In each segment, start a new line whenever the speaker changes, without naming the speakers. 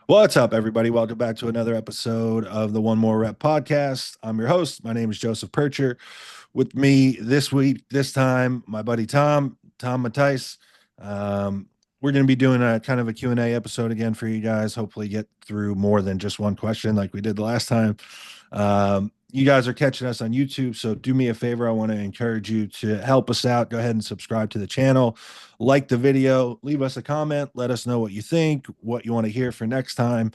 What's up, everybody? Welcome back to another episode of the One More Rep podcast. I'm your host. My name is Joseph Percher. With me this week, this time, my buddy Tom Mattice. We're going to be doing a kind of a Q&A episode again for you guys. Hopefully get through more than just one question like we did the last time. You guys are catching us on YouTube, so do me a favor. I want to encourage you to help us out. Go ahead and subscribe to the channel, like the video, leave us a comment, let us know what you think, what you want to hear for next time,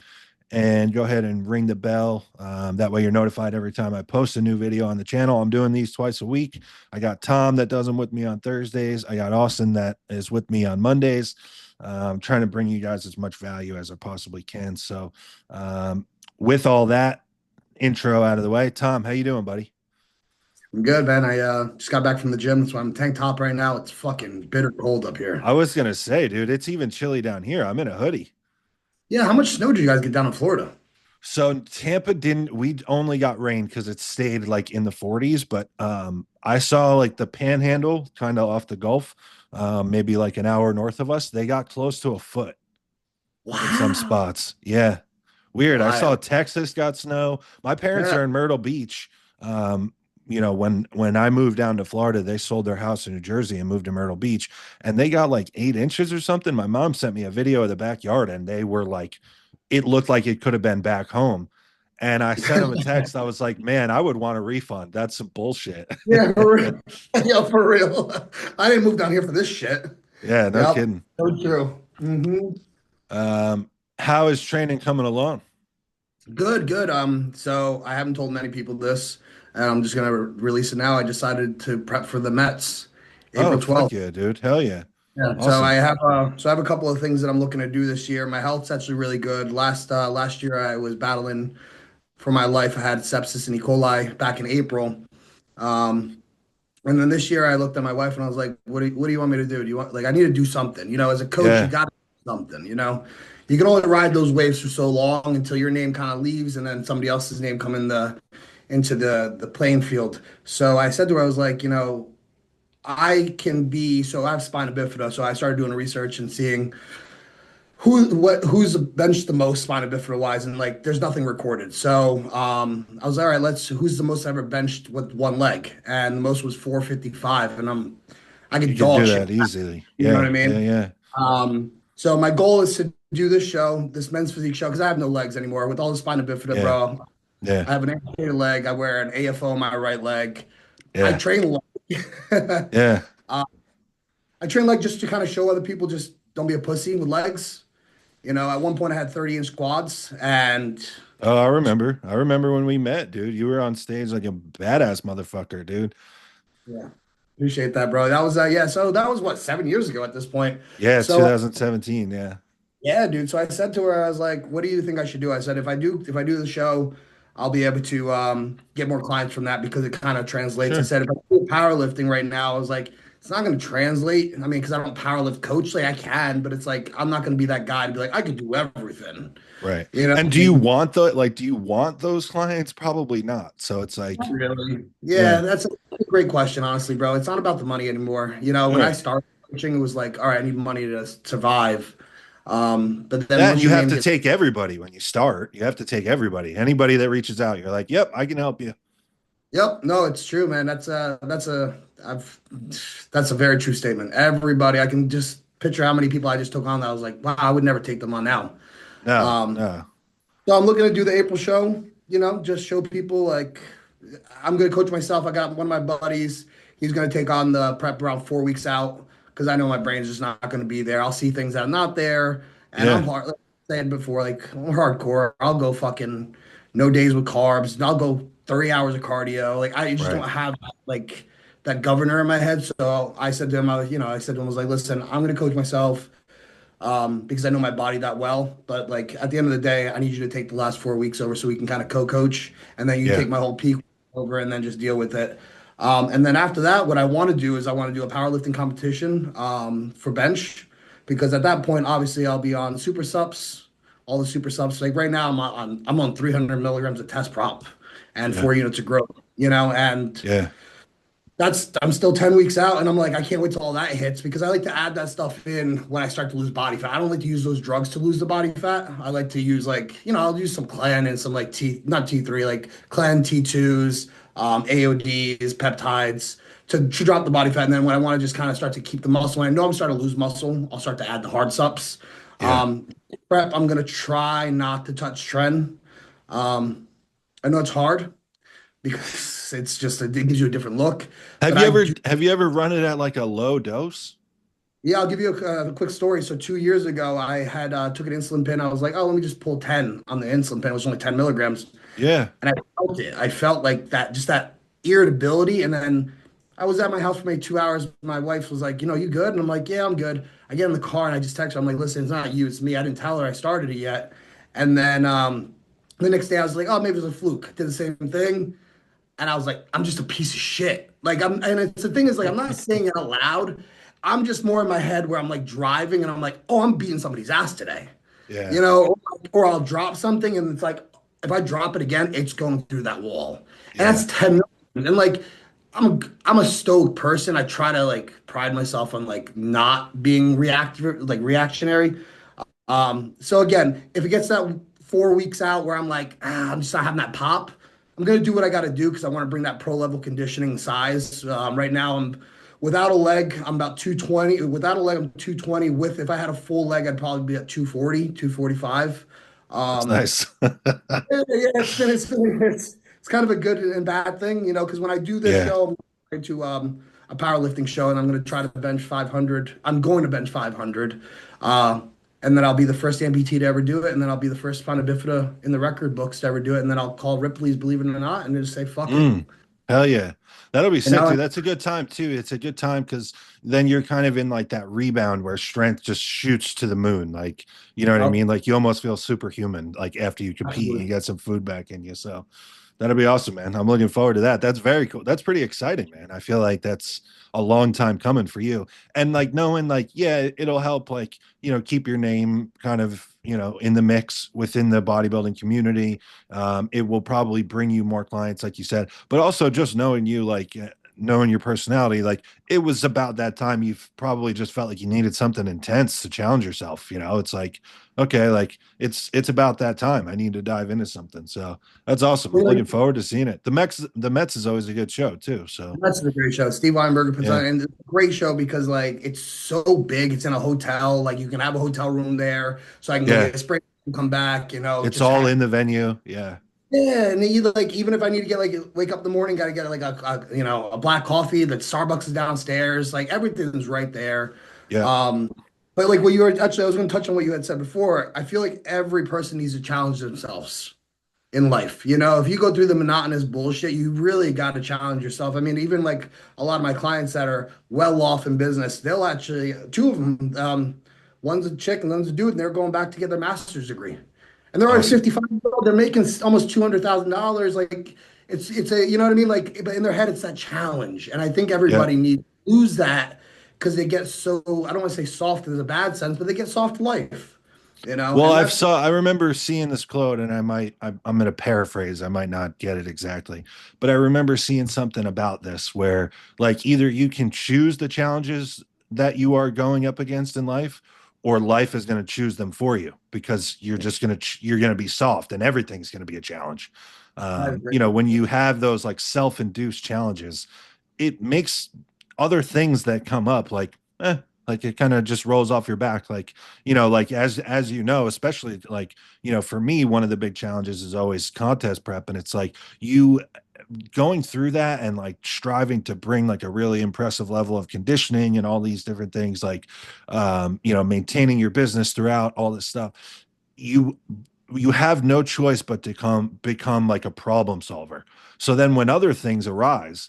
and go ahead and ring the bell. That way you're notified every time I post a new video on the channel. I'm doing these twice a week. I got Tom that does them with me on Thursdays. I got Austin that is with me on Mondays. I'm trying to bring you guys as much value as I possibly can. So with all that intro out of the way, Tom, how you doing, buddy?
I'm good, man. I just got back from the gym, so I'm tank top right now. It's fucking bitter cold up here.
I was gonna say, dude, it's even chilly down here. I'm in a hoodie.
Yeah, how much snow did you guys get down in Florida?
So Tampa didn't, we only got rain because it stayed like in the 40s, but I saw like the panhandle kind of off the Gulf, maybe like an hour north of us. They got close to a foot in some
Wow.
spots. Yeah. Weird. I saw
Wild.
Texas got snow. My parents
Yeah.
are in Myrtle Beach. When I moved down to Florida, they sold their house in New Jersey and moved to Myrtle Beach, and they got like 8 inches or something. My mom sent me a video of the backyard, and they were like, it looked like it could have been back home. And I sent him a text. I was like, man, I would want a refund. That's some bullshit.
Yeah, for real. Yeah, for real. I didn't move down here for this shit.
Yeah, no
Yep.
kidding.
So true.
How is training coming along?
Good, good. So I haven't told many people this, and I'm just gonna release it now. I decided to prep for the Mets,
Oh,
April
fuck
12th.
yeah, dude. Hell yeah.
Yeah,
Awesome.
so I have a couple of things that I'm looking to do this year. My health's actually really good. Last year I was battling for my life. I had sepsis and E. coli back in April. Um, and then this year I looked at my wife and I was like, what do you want me to do? Do you want, like, I need to do something, as a coach, you
Yeah.
got to do something, you can only ride those waves for so long until your name kind of leaves and then somebody else's name come into the playing field. So I said to her, I was like, so I have spina bifida. So I started doing research and seeing who's benched the most spina bifida wise, and like there's nothing recorded. So I was all right, who's the most ever benched with one leg? And the most was 455, and I
You
get
can
dog
do
shit.
that easily.
You know what
Yeah.
I
Yeah.
mean?
Yeah.
So my goal is to do this show, this men's physique show, because I have no legs anymore. With all the spina bifida,
Yeah.
bro,
Yeah.
I have an amputated leg. I wear an AFO on my right leg. I
Yeah.
train leg.
Yeah.
uh, I train leg just to kind of show other people just don't be a pussy with legs. At one point I had 30-inch quads and
Oh, I remember. I remember when we met, dude. You were on stage like a badass motherfucker, dude.
yeah, appreciate that, bro. That was yeah, so that was what, 7 years ago at this point.
Yeah,
So
2017. Yeah.
yeah, dude. So I said to her, I was like, what do you think I should do? I said, if I do the show, I'll be able to get more clients from that because it kind of translates. I
Sure.
said, if I do powerlifting right now, I was like, it's not going to translate. I mean, because I don't powerlift coach, like I can, but it's like I'm not going to be that guy to be like, I could do everything.
Right.
You know
And
what I mean?
do you want those clients? Probably not. So it's like,
Not really. Yeah,
yeah.
that's a great question, honestly, bro. It's not about the money anymore.
All
When I
right.
started coaching, it was like, all right, I need money to survive. But then
That and
once
you
your
have
name
to
gets,
take everybody when you start. You have to take everybody. Anybody that reaches out, you're like, yep, I can help you.
yep, no, it's true, man. I've, that's a very true statement. Everybody, I can just picture how many people I just took on that I was like, wow, I would never take them on now.
No,
Um,
no.
so I'm looking to do the April show, just show people like I'm going to coach myself. I got one of my buddies. He's going to take on the prep around 4 weeks out because I know my brain's just not going to be there. I'll see things that are not there. And I'm
Yeah.
hard, like I said before, like I'm hardcore. I'll go fucking no days with carbs. And I'll go 30 hours of cardio. Like I just
Right.
don't have like that governor in my head. So I said to him, I said to him, I was like, listen, I'm going to coach myself because I know my body that well. But like at the end of the day, I need you to take the last 4 weeks over so we can kind of co-coach, and then you
Yeah.
take my whole peak over, and then just deal with it. And then after that, what I want to do is I want to do a powerlifting competition for bench, because at that point, obviously, I'll be on super subs, all the super subs. Like right now, I'm on 300 milligrams of test prop and
Yeah.
4 units of growth. And
Yeah.
I'm still 10 weeks out and I'm like, I can't wait till all that hits because I like to add that stuff in when I start to lose body fat. I don't like to use those drugs to lose the body fat. I like to use like, I'll use some clan and some like not T3, like clan T2s, AODs, peptides to drop the body fat. And then when I want to just kind of start to keep the muscle, when I know I'm starting to lose muscle, I'll start to add the hard subs.
Yeah.
Prep, I'm gonna try not to touch trend. I know it's hard because it gives you a different look.
Have
But
you
I
ever
do.
have you ever run it at like a low dose?
Yeah, I'll give you a quick story. So 2 years ago, I had took an insulin pen. I was like, oh, let me just pull 10 on the insulin pen. It was only 10 milligrams.
Yeah.
And I felt it. I felt like that, just that irritability. And then I was at my house for maybe 2 hours. My wife was like, you good? And I'm like, yeah, I'm good. I get in the car and I just text her. I'm like, listen, it's not you, it's me. I didn't tell her I started it yet. And then the next day I was like, oh, maybe it was a fluke. Did the same thing. And I was like, I'm just a piece of shit. And it's the thing is, like, I'm not saying it out loud. I'm just more in my head where I'm like driving and I'm like, oh, I'm beating somebody's ass today,
Yeah.
or I'll drop something and it's like, if I drop it again, it's going through that wall. And that's
Yeah.
10 million. And like, I'm a stoic person. I try to like pride myself on like not being reactive, like reactionary. So again, if it gets that 4 weeks out where I'm like, I'm just not having that pop, I'm gonna do what I got to do because I want to bring that pro level conditioning size. Right now, I'm without a leg, I'm about 220. Without a leg, I'm 220. With if I had a full leg, I'd probably be at 240, 245.
That's
Um,
nice.
yeah, it's kind of a good and bad thing, because when I do this
Yeah.
show, I'm going to a powerlifting show, and I'm going to try to bench 500. I'm going to bench 500, uh, and then I'll be the first amputee to ever do it, and then I'll be the first spina bifida in the record books to ever do it, and then I'll call Ripley's Believe It or Not, and just say fuck it.
Mm. Hell yeah. That'll be
And
sick,
now,
dude. That's a good time too. It's a good time because then you're kind of in like that rebound where strength just shoots to the moon. Like, you know what I
oh,
mean? Like you almost feel superhuman, like after you compete and you
absolutely.
get some food back in you. So that'll be awesome, man. I'm looking forward to that. That's very cool. That's pretty exciting, man. I feel like that's a long time coming for you. And like knowing like, yeah, it'll help like, keep your name kind of, in the mix within the bodybuilding community. It will probably bring you more clients, like you said, but also just knowing you, like knowing your personality, like it was about that time you've probably just felt like you needed something intense to challenge yourself. It's like, okay, like it's about that time. I need to dive into something. So that's awesome. I'm looking forward to seeing it. The Mets is always a good show too. So
That's a great show. Steve Weinberger puts
yeah,
on, and it's a great show because like it's so big. It's in a hotel. Like you can have a hotel room there, so I can go
yeah,
get a spray and come back.
it's
Just
all
have
in the venue. Yeah,
yeah. And you like even if I need to get like wake up in the morning, got to get like a black coffee. That Starbucks is downstairs. Like everything's right there.
yeah.
Um, but like what you were actually, I was going to touch on what you had said before. I feel like every person needs to challenge themselves in life. If you go through the monotonous bullshit, you really got to challenge yourself. I mean, even like a lot of my clients that are well off in business, they'll actually, two of them, one's a chick and one's a dude, and they're going back to get their master's degree. And they're already
Awesome.
55 years old. They're making almost $200,000. Like it's a, you know what I mean? Like, but in their head, it's that challenge. And I think
Yeah.
everybody needs to lose that because they get so, I don't want to say soft in a bad sense, but they get soft to life.
Well,
And that's
I remember seeing this quote, and I'm going to paraphrase. I might not get it exactly, but I remember seeing something about this where, like, either you can choose the challenges that you are going up against in life, or life is going to choose them for you because you're going to be soft, and everything's going to be a challenge.
I agree.
When you have those like self-induced challenges, it makes other things that come up like it kind of just rolls off your back like like as especially like for me one of the big challenges is always contest prep, and it's like you going through that and like striving to bring like a really impressive level of conditioning and all these different things like maintaining your business throughout all this stuff. You you have no choice but to become like a problem solver. So then when other things arise,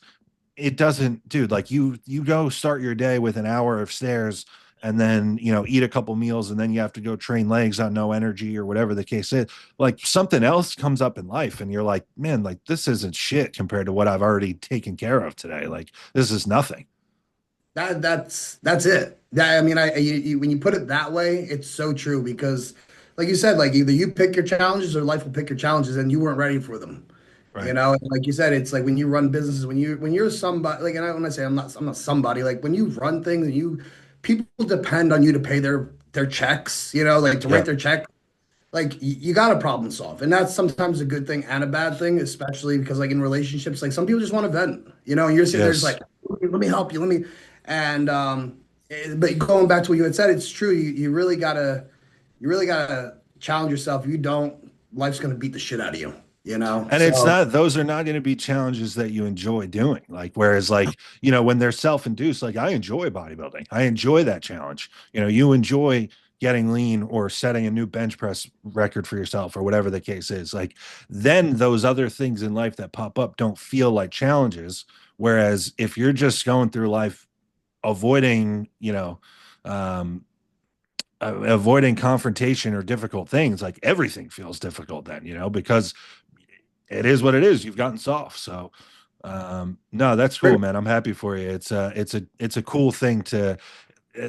it doesn't, dude, like you go start your day with an hour of stairs and then eat a couple meals and then you have to go train legs on no energy or whatever the case is. Like something else comes up in life and you're like, man, like this isn't shit compared to what I've already taken care of today. Like this is nothing.
That's it. I mean, when you put it that way, it's so true because, like you said, like either you pick your challenges or life will pick your challenges, and you weren't ready for them.
Right.
And like you said, it's like when you run businesses, when you're somebody, like, and I want to say I'm not somebody, like when you run things and people depend on you to pay their checks, like to write
Yeah.
their check, like you got to problem solve. And that's sometimes a good thing and a bad thing, especially because like in relationships, like some people just want to vent, and you're sitting there just
Yes.
like, let me help you, and but going back to what you had said, it's true. You really gotta challenge yourself. If you don't, life's gonna beat the shit out of you.
And it's
So
not, those are not going to be challenges that you enjoy doing. Like, whereas, like, when they're self induced, like, I enjoy bodybuilding, I enjoy that challenge. You enjoy getting lean or setting a new bench press record for yourself or whatever the case is. Like, then those other things in life that pop up don't feel like challenges. Whereas if you're just going through life avoiding, um, avoiding confrontation or difficult things, like everything feels difficult then, because it is what it is. You've gotten soft. So no, that's cool, man. I'm happy for you. It's a cool thing to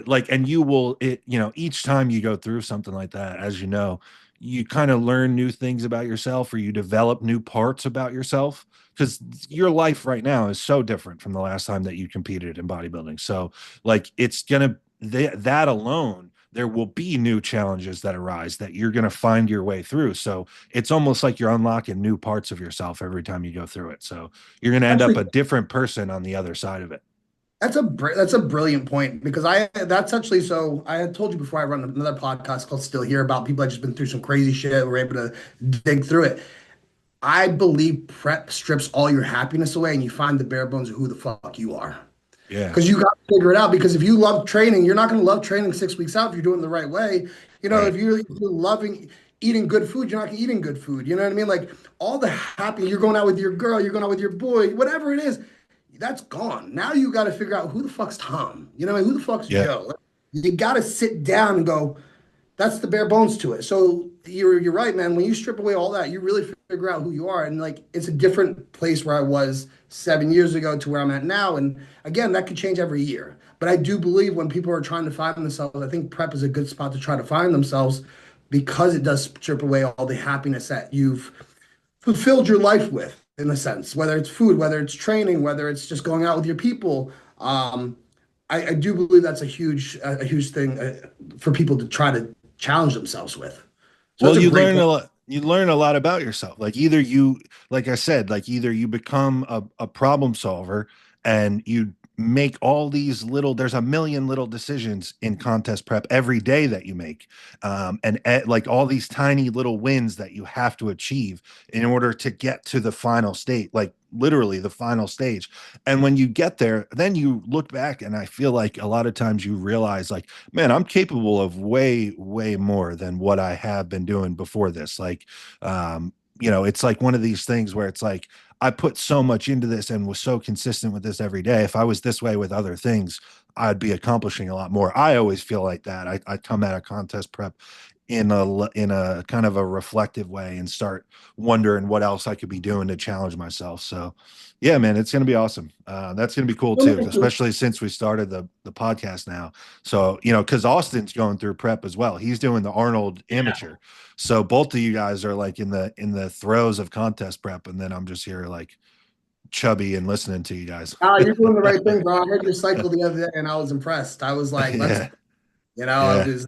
like, and you will, each time you go through something like that, as you kind of learn new things about yourself, or you develop new parts about yourself, because your life right now is so different from the last time that you competed in bodybuilding. So like, it's gonna, that alone, there will be new challenges that arise that you're going to find your way through. So it's almost like you're unlocking new parts of yourself every time you go through it. So you're going to end up
actually,
a different person on the other side of it.
that's a brilliant point because that's actually so I had told you before I run another podcast called Still Here about people that just been through some crazy shit. We're able to dig through it. I believe prep strips all your happiness away and you find the bare bones of who the fuck you are.
Yeah.
Because you got to figure it out. Because if you love training, you're not going to love training 6 weeks out if you're doing it the right way.
Right.
If you're loving eating good food, you're not going to eating good food. You know what I mean? Like all the happy, you're going out with your girl, you're going out with your boy, whatever it is, that's gone. Now you got to figure out who the fuck's Tom. Who the fuck's
Yeah.
Joe. Like, you got to sit down and go. That's the bare bones to it. So you're right, man. When you strip away all that, you really figure out who you are, and like it's a different place where I was 7 years ago to where I'm at now. And again, that could change every year. But I do believe when people are trying to find themselves, I think prep is a good spot to try to find themselves because it does strip away all the happiness that you've fulfilled your life with, in a sense, whether it's food, whether it's training, whether it's just going out with your people. I do believe that's a huge thing for people to try to challenge themselves with. So
Well,
that's a
you
great
learn a
point.
lot. You learn a lot about yourself. Like, either you, like I said, like either you become a problem solver and you make all these little, there's a million little decisions in contest prep every day that you make. And like all these tiny little wins that you have to achieve in order to get to the final state, like literally the final stage. And when you get there, then you look back, and I feel like a lot of times you realize, like, man, I'm capable of way, way more than what I have been doing before this. Like, it's like one of these things where it's like, I put so much into this and was so consistent with this every day. If I was this way with other things, I'd be accomplishing a lot more. I always feel like that. I come at a contest prep in a kind of a reflective way and start wondering what else I could be doing to challenge myself. So yeah, man, it's going to be awesome. That's going to be cool too, especially since we started the podcast now. So, because Austin's going through prep as well. He's doing the Arnold amateur. So both of you guys are like in the throes of contest prep, and then I'm just here like chubby and listening to you guys.
You're doing the right thing, bro. I heard your cycle the other day, and I was impressed. I was like, let's,
Yeah.
I
Yeah.
was.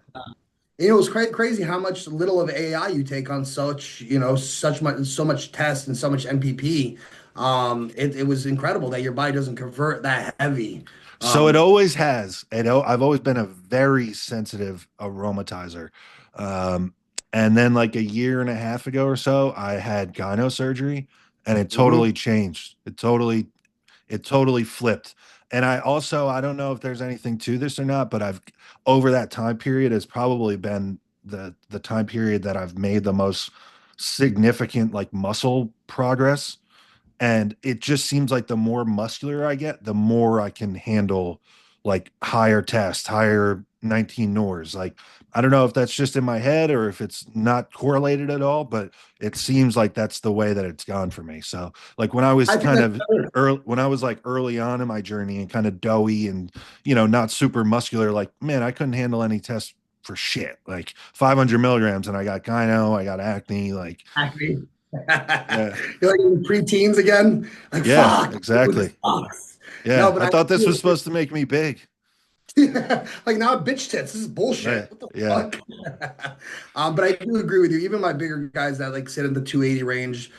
It was crazy how much little of AI you take on so much test and so much MPP. It was incredible that your body doesn't convert that heavy.
So it
Um,
always has. I've always been a very sensitive aromatizer. Um, and then like a year and a half ago or so, I had gyno surgery, and it
mhm.
totally changed. It totally flipped. And I don't know if there's anything to this or not, but I've over that time period has probably been the time period that I've made the most significant like muscle progress. And it just seems like the more muscular I get, the more I can handle like higher tests, higher 19 nors. Like, I don't know if that's just in my head or if it's not correlated at all, but it seems like that's the way that it's gone for me. So like when I was
I think
kind
that's
of
better.
early, when I was like early on in my journey and kind of doughy and, not super muscular, like, man, I couldn't handle any tests for shit, like 500 milligrams, and I got gyno, I got acne, like,
Acne.
Yeah.
You're like in preteens again. Like,
Yeah,
fuck, dude, this
exactly.
sucks. No,
Yeah.
but
I
I
thought this was
feel
supposed to make me big.
like now bitch tits. This is
Right.
bullshit. What the
Yeah.
fuck? But I do agree with you. Even my bigger guys that like sit in the 280 range,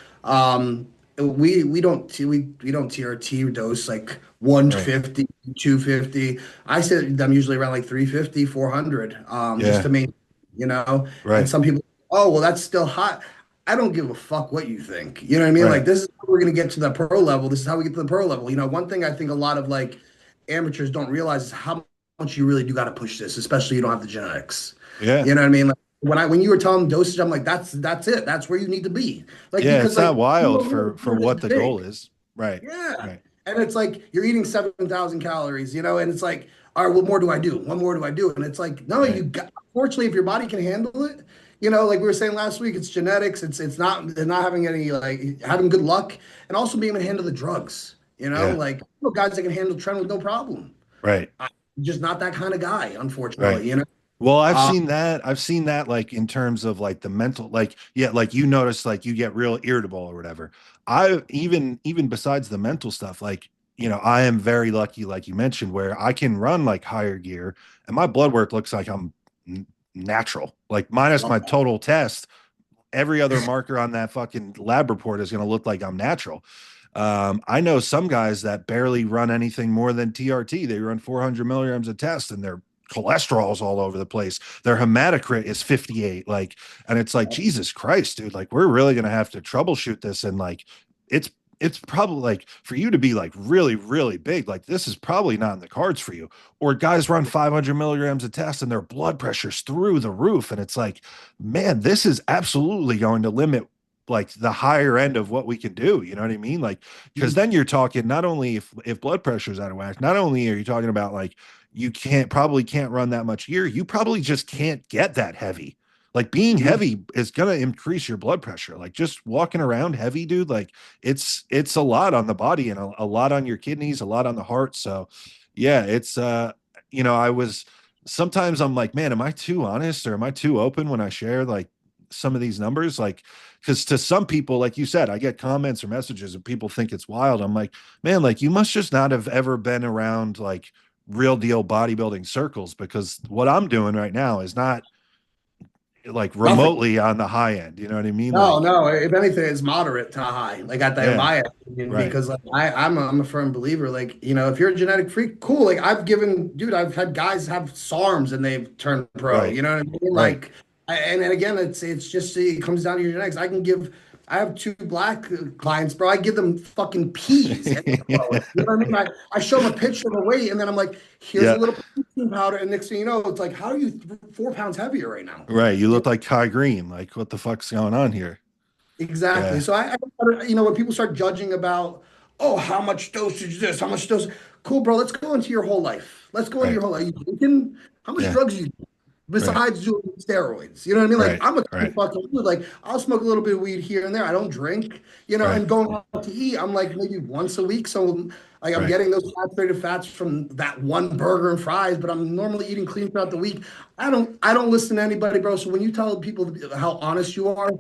we don't TRT dose like
Right.
150, 250. I sit them usually around like 350, 400, just
Yeah.
to maintain, you know. And
Right.
some people, oh well, that's still hot. I don't give a fuck what you think. You know what I mean? Like
Right.
this is how we're gonna get to the pro level. This is how we get to the pro level. You know, one thing I think a lot of like amateurs don't realize is how much you really do got to push this, especially you don't have the genetics.
Yeah.
You know what I mean? Like when you were telling dosage, I'm like, that's it. That's where you need to be. Like
Yeah.
because
It's
like
not wild
you don't
for
you're this
what the goal
big.
is. Right.
Yeah.
Right.
And it's like you're eating 7,000 calories, and it's like, all right, what more do I do? What more do I do? And it's like, no,
Right.
you got, fortunately, if your body can handle it, like we were saying last week, it's genetics. It's not they're not having any like having good luck and also being able to handle the drugs.
Yeah.
Like guys that can handle tren with no problem.
Right.
I'm just not that kind of guy,
Right.
unfortunately.
Well, I've
Uh,
seen that. I've seen that like in terms of like the mental, like, yeah, like you notice like you get real irritable or whatever. I even besides the mental stuff, like, I am very lucky, like you mentioned, where I can run like higher gear and my blood work looks like I'm natural, like minus
love
my
that.
total test. Every other marker on that fucking lab report is going to look like I'm natural. I know some guys that barely run anything more than TRT. They run 400 milligrams a test and their cholesterol's all over the place. Their hematocrit is 58. Like, and it's like, Jesus Christ, dude, like we're really going to have to troubleshoot this. And like, it's, it's probably like for you to be like really, really big, like this is probably not in the cards for you. Or guys run 500 milligrams a test and their blood pressure's through the roof. And it's like, man, this is absolutely going to limit like the higher end of what we can do. You know what I mean? Like, because then you're talking not only if blood pressure is out of whack, not only are you talking about like you can't run that much gear, you probably just can't get that heavy. Like being heavy is gonna increase your blood pressure. Like just walking around heavy, dude, like it's a lot on the body and a lot on your kidneys, a lot on the heart. So yeah, it's I was sometimes I'm like, man, am I too honest or am I too open when I share like some of these numbers? Like, because to some people, like you said, I get comments or messages and people think it's wild. I'm like, man, like you must just not have ever been around like real deal bodybuilding circles because what I'm doing right now is not like
Nothing.
remotely on the high end. You know what I mean?
No,
Like,
no. If anything, it's moderate to high, like at that, in
yeah,
my opinion,
right,
because like I'm a firm believer. Like if you're a genetic freak, cool. Like dude, I've had guys have SARMs and they've turned pro.
right,
You know what I mean?
right.
Like, and again, it's just it comes down to your genetics. I have two black clients, bro. I give them fucking peas. And they're growing. You know what I mean? I show them a picture of the weight, and then I'm like, here's a
Yeah,
little protein powder, and next thing you know, it's like, how are you 4 pounds heavier right now?
right. You look like Kai Green. Like, what the fuck's going on here?
Exactly.
Yeah,
So when people start judging about, oh, how much dosage this, how much dose, cool, bro. Let's go into your whole life. Let's go into
right.
your whole life. You drinking? How much
Yeah,
drugs you do
right,
besides doing steroids? You know what I mean? Like
right,
I'm a
right,
fucking dude. Like I'll smoke a little bit of weed here and there. I don't drink.
right,
And going out to eat, I'm like maybe once a week. So like I'm
right.
getting those saturated fats from that one burger and fries, but I'm normally eating clean throughout the week. I don't listen to anybody, bro. So when you tell people how honest you are,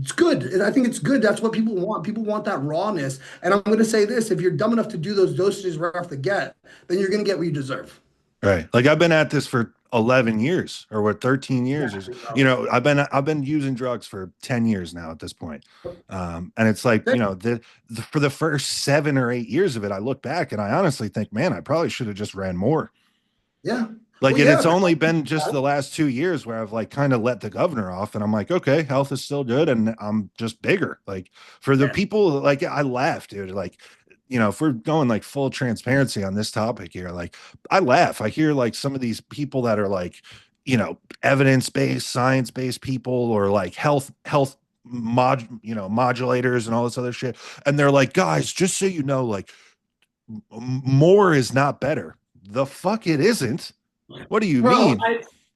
it's good. I think it's good. That's what people want. People want that rawness. And I'm going to say this: if you're dumb enough to do those dosages right off the get, then you're going to get what you deserve.
Right. Like I've been at this for 11 years or what 13 years is,
Exactly, bro.
I've been using drugs for 10 years now at this point. And it's like, for the first 7 or 8 years of it, I look back and I honestly think, man, I probably should have just ran more.
Yeah.
Like,
Well,
and it's
yeah.
only been just the last 2 years where I've like kind of let the governor off and I'm like, okay, health is still good and I'm just bigger. Like for the
Yeah.
people, like I laugh, dude. Like, if we're going like full transparency on this topic here, like I laugh. I hear like some of these people that are like, evidence-based, science-based people or like modulators and all this other shit. And they're like, guys, just so you know, like more is not better. The fuck it isn't. What do you
Bro,
mean?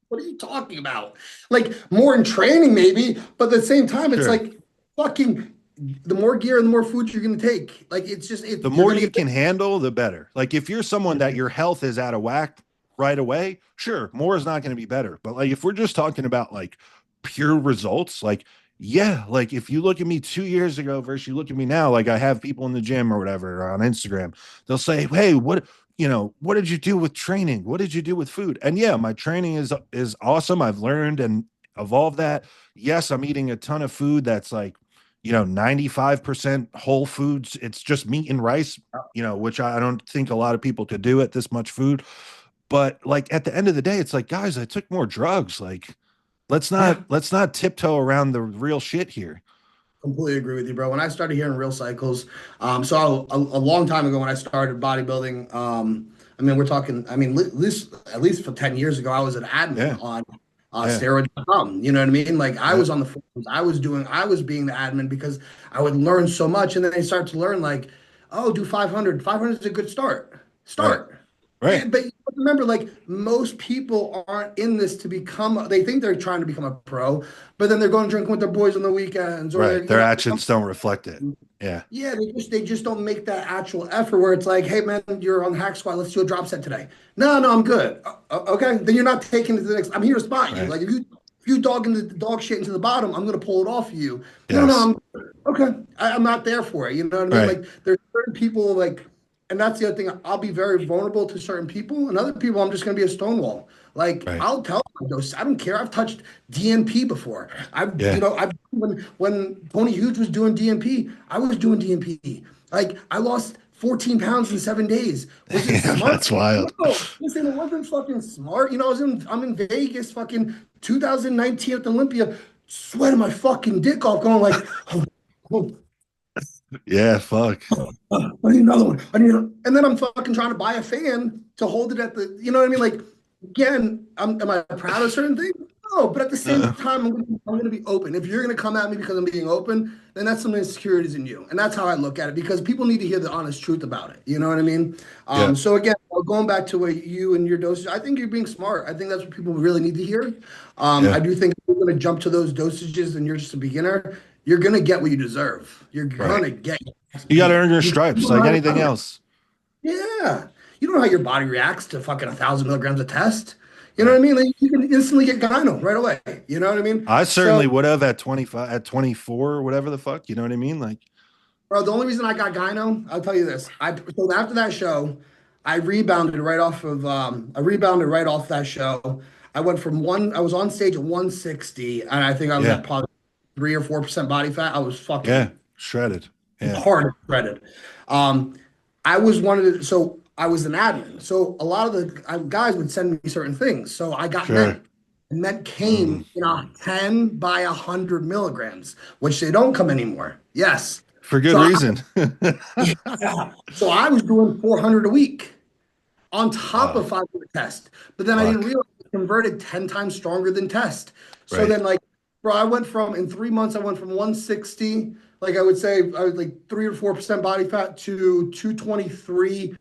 what are you talking about? Like more in training, maybe, but at the same time, it's
Sure.
like fucking the more gear and the more food you're going to take. Like
The
you're
more
going to
you
get.
can handle, the better. Like if you're someone that your health is out of whack right away, sure, more is not going to be better. But like if we're just talking about like pure results, like Yeah, like if you look at me 2 years ago versus you look at me now, like I have people in the gym or whatever or on Instagram, they'll say, "Hey, what did you do with training? What did you do with food?" And yeah, my training is awesome. I've learned and evolved that. Yes, I'm eating a ton of food that's like, 95% whole foods. It's just meat and rice, which I don't think a lot of people could do at this much food. But like at the end of the day, it's like, guys, I took more drugs. Like,
Yeah.
let's not tiptoe around the real shit here.
Completely agree with you, bro. When I started hearing real cycles, a long time ago when I started bodybuilding, I mean, we're talking, I mean, at least for 10 years ago, I was an
Yeah,
admin on
yeah,
steroid.com. You know what I mean? Like I
yeah,
was on the forums, I was being the admin because I would learn so much. And then they start to learn like, oh, do 500. 500 is a good start.
right,
Start.
right,
But you remember, like most people aren't in this to become. They think they're trying to become a pro, but then they're going drinking with their boys on the weekends, or
right.
they're,
Their actions don't reflect it. Yeah,
yeah, they just don't make that actual effort where it's like, hey man, you're on the hack squat. Let's do a drop set today. No, no, I'm good. Okay, then you're not taking it to the next. I'm here to spot you.
right.
Like if you dog into the dog shit into the bottom, I'm gonna pull it off of you. No, no,
Yes,
okay. I'm not there for it. You know what I mean?
right,
Like there's certain people like, and that's the other thing. I'll be very vulnerable to certain people, and other people I'm just gonna be a stonewall. Like
right.
I'll tell them, I don't care. I've touched DNP before.
Yeah,
I've when Tony Hughes was doing DNP, I was doing DNP. Like I lost 14 pounds in 7 days. Was it
yeah.
smart?
That's wild.
No, listen, it wasn't fucking smart. I'm in Vegas, fucking 2019 at the Olympia, sweating my fucking dick off, going like, oh, oh,
Yeah, fuck.
I need another one. And then I'm fucking trying to buy a fan to hold it at the, you know what I mean? Like, again, am I proud of certain things? No, but at the same
Uh,
time, I'm gonna be open. If you're gonna come at me because I'm being open, then that's some insecurities in you, and that's how I look at it. Because people need to hear the honest truth about it. You know what I mean?
yeah,
So again, going back to what you and your dosage, I think you're being smart. I think that's what people really need to hear.
yeah.
I do think if you're gonna jump to those dosages and you're just a beginner, you're gonna get what you deserve. You're
Right.
gonna get your ass
You got to earn
beat.
your
You
stripes,
don't know
like
how to
anything
cover it.
else.
Yeah. You don't know how your body reacts to fucking 1,000 milligrams of test. You know what
Right.
I mean? Like you can instantly get gyno right away. You know what I mean?
I
So,
certainly would have at 25, at 24, or whatever the fuck. You know what I mean? Like,
bro, the only reason I got gyno, I'll tell you this. So after that show, I rebounded right off that show. I was on stage at 160, and I think I was
yeah,
at probably 3 or 4% body fat. I was
yeah,
fucking
shredded. Yeah,
hard shredded. Um, I was one of the, so I was an admin. So a lot of the guys would send me certain things. So I got
sure.
Ment. And Ment
Mm.
came in a 10 by 100 milligrams, which they don't come anymore. Yes.
For good
So I,
reason.
yeah. So I was doing 400 a week on top
Oh,
of 500 test. But then I didn't
fuck.
realize it converted 10 times stronger than test. So
Right.
then, like, bro, in 3 months, I went from 160, like I would say, I was like 3 or 4% body fat to 223,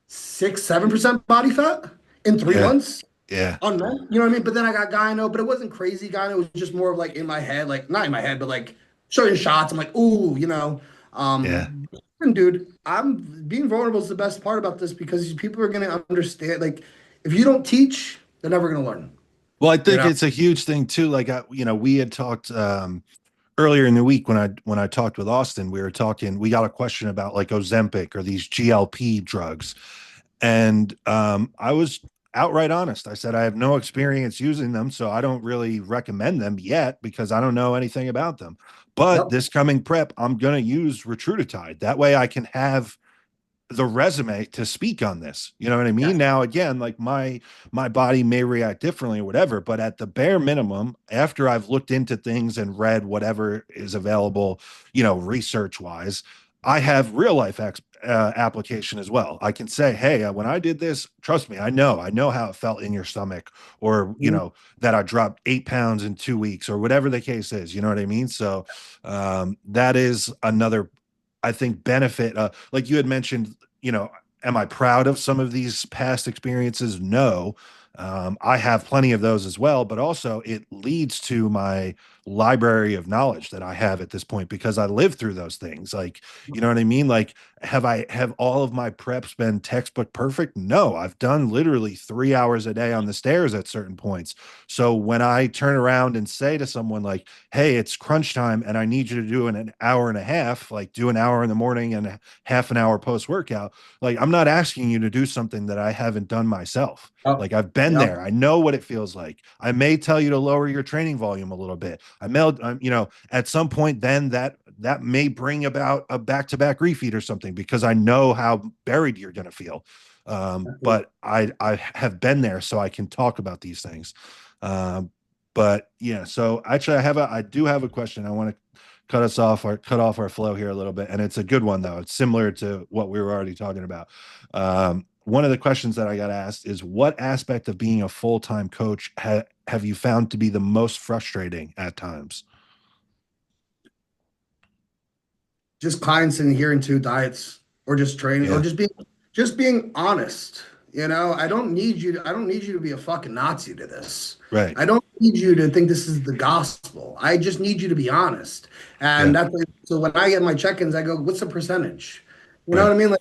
6, 7% body fat in three
Yeah,
months
yeah,
on that. You know what I mean? But then I got gyno, but it wasn't crazy gyno. It was just more of like in my head, like not in my head, but like certain shots. I'm like, ooh,
yeah.
and dude, I'm being vulnerable is the best part about this because people are gonna understand. Like, if you don't teach, they're never gonna learn.
Well, I
You
think
know?
it's a huge thing too. Like, we had talked earlier in the week when I talked with Austin. We were talking. We got a question about like Ozempic or these GLP drugs, and I was outright honest. I said I have no experience using them, so I don't really recommend them yet because I don't know anything about them. But
Yep.
this coming prep, I'm going to use Retrutitide. That way, I can have the resume to speak on this. You know what I
Yeah.
mean? Now, again, like my body may react differently or whatever, but at the bare minimum, after I've looked into things and read whatever is available, research wise, I have real life application as well. I can say, hey, when I did this, trust me, I know how it felt in your stomach, or
Mhm.
that I dropped 8 pounds in 2 weeks, or whatever the case is. You know what I mean? So that is another, I think, benefit. Like you had mentioned, am I proud of some of these past experiences? No. I have plenty of those as well, but also it leads to my library of knowledge that I have at this point because I lived through those things. Like, you know what I mean? Like, Have all of my preps been textbook perfect? No, I've done literally 3 hours a day on the stairs at certain points. So when I turn around and say to someone like, hey, it's crunch time and I need you to do an hour and a half, like do an hour in the morning and half an hour post workout, like I'm not asking you to do something that I haven't done myself.
Yep.
Like I've been
Yep.
there. I know what it feels like. I may tell you to lower your training volume a little bit. I may, at some point, then that may bring about a back-to-back refeed or something because I know how buried you're going to feel. But I have been there, so I can talk about these things. But yeah, so actually, I do have a question. I want to cut off our flow here a little bit, and it's a good one though. It's similar to what we were already talking about. One of the questions that I got asked is, what aspect of being a full-time coach have you found to be the most frustrating at times?
Just clients adhering to diets or just training or
Yeah,
just being honest. I don't need you to be a fucking Nazi to this.
right.
I don't need you to think this is the gospel. I just need you to be honest. And
Yeah,
that's so when I get my check-ins, I go, what's the percentage? You know what
right.
I mean? Like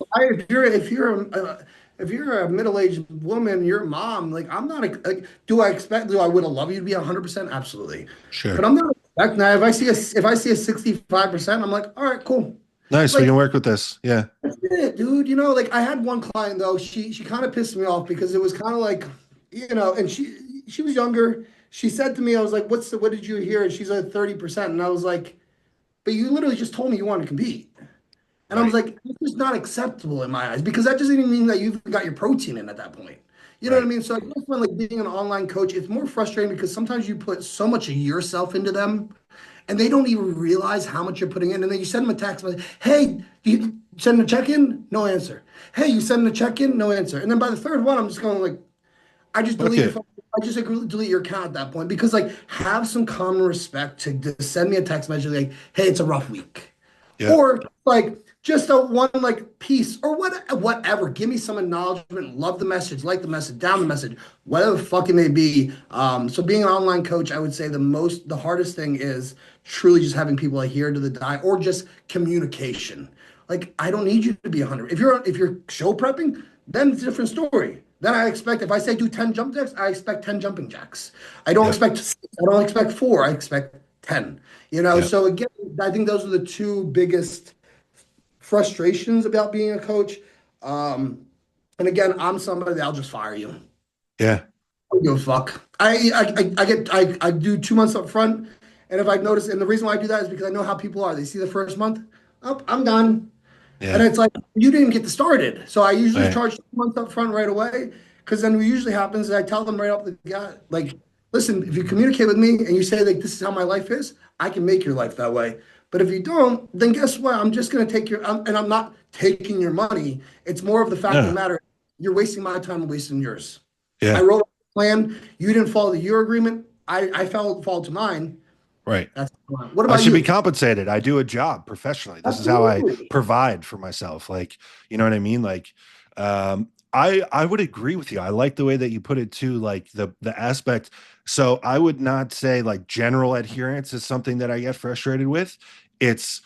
if you're a middle-aged woman, you're a mom, like I'm not like, do I would have loved you to be 100%? Absolutely. But
Sure.
I'm not expecting that. If I see a 65%, I'm like, all right, cool.
Nice. We
Like
can work with this. Yeah.
that's it, dude. Like I had one client though. She kind of pissed me off because it was kind of like, and she was younger. She said to me, I was like, what did you hear? And she's like 30%. And I was like, but you literally just told me you wanted to compete. And I was
Right.
like, this is not acceptable in my eyes because that doesn't even mean that you've got your protein in at that point. You know what I
Right.
mean? So I guess when like being an online coach, it's more frustrating because sometimes you put so much of yourself into them and they don't even realize how much you're putting in. And then you send them a text like, hey, you send a check-in? No answer. Hey, you send a check-in? No answer. And then by the third one, I'm just going like, I just
Fuck
delete your
it.
phone. I just like delete your account at that point because like have some common respect to just send me a text message like, hey, it's a rough week.
Yeah.
Or like just a one like piece or whatever. Give me some acknowledgement. Love the message, like the message, down the message, whatever the fuck it may be. So being an online coach, I would say the hardest thing is truly just having people adhere to the diet or just communication. Like I don't need you to be 100. If you're show prepping, then it's a different story. Then I expect if I say do 10 jump jacks, I expect 10 jumping jacks.
Yep.
I don't expect four. I expect 10.
Yep.
So again, I think those are the two biggest frustrations about being a coach. Um, and again, I'm somebody that I'll just fire you. I
Yeah.
don't give a fuck. I do 2 months up front, and if I notice, and the reason why I do that is because I know how people are. They see the first month, oh, I'm done. And
Yeah.
it's like you didn't get started. So I usually
Right.
charge 2 months up front right away. Because then what usually happens is I tell them right up the gut, like, listen, if you communicate with me and you say like this is how my life is, I can make your life that way. But if you don't, then guess what? I'm just gonna take and I'm not taking your money. It's more of the fact of the
Yeah.
matter, you're wasting my time and wasting yours. I
Yeah.
wrote a plan, you didn't follow your agreement, I fall to mine.
Right.
That's fine. What
I
about
should be
you?
compensated. I do a job professionally. This is how I
Absolutely.
provide for myself. Like, you know what I mean? Like, I would agree with you. I like the way that you put it too, like the aspect. So I would not say like general adherence is something that I get frustrated with. It's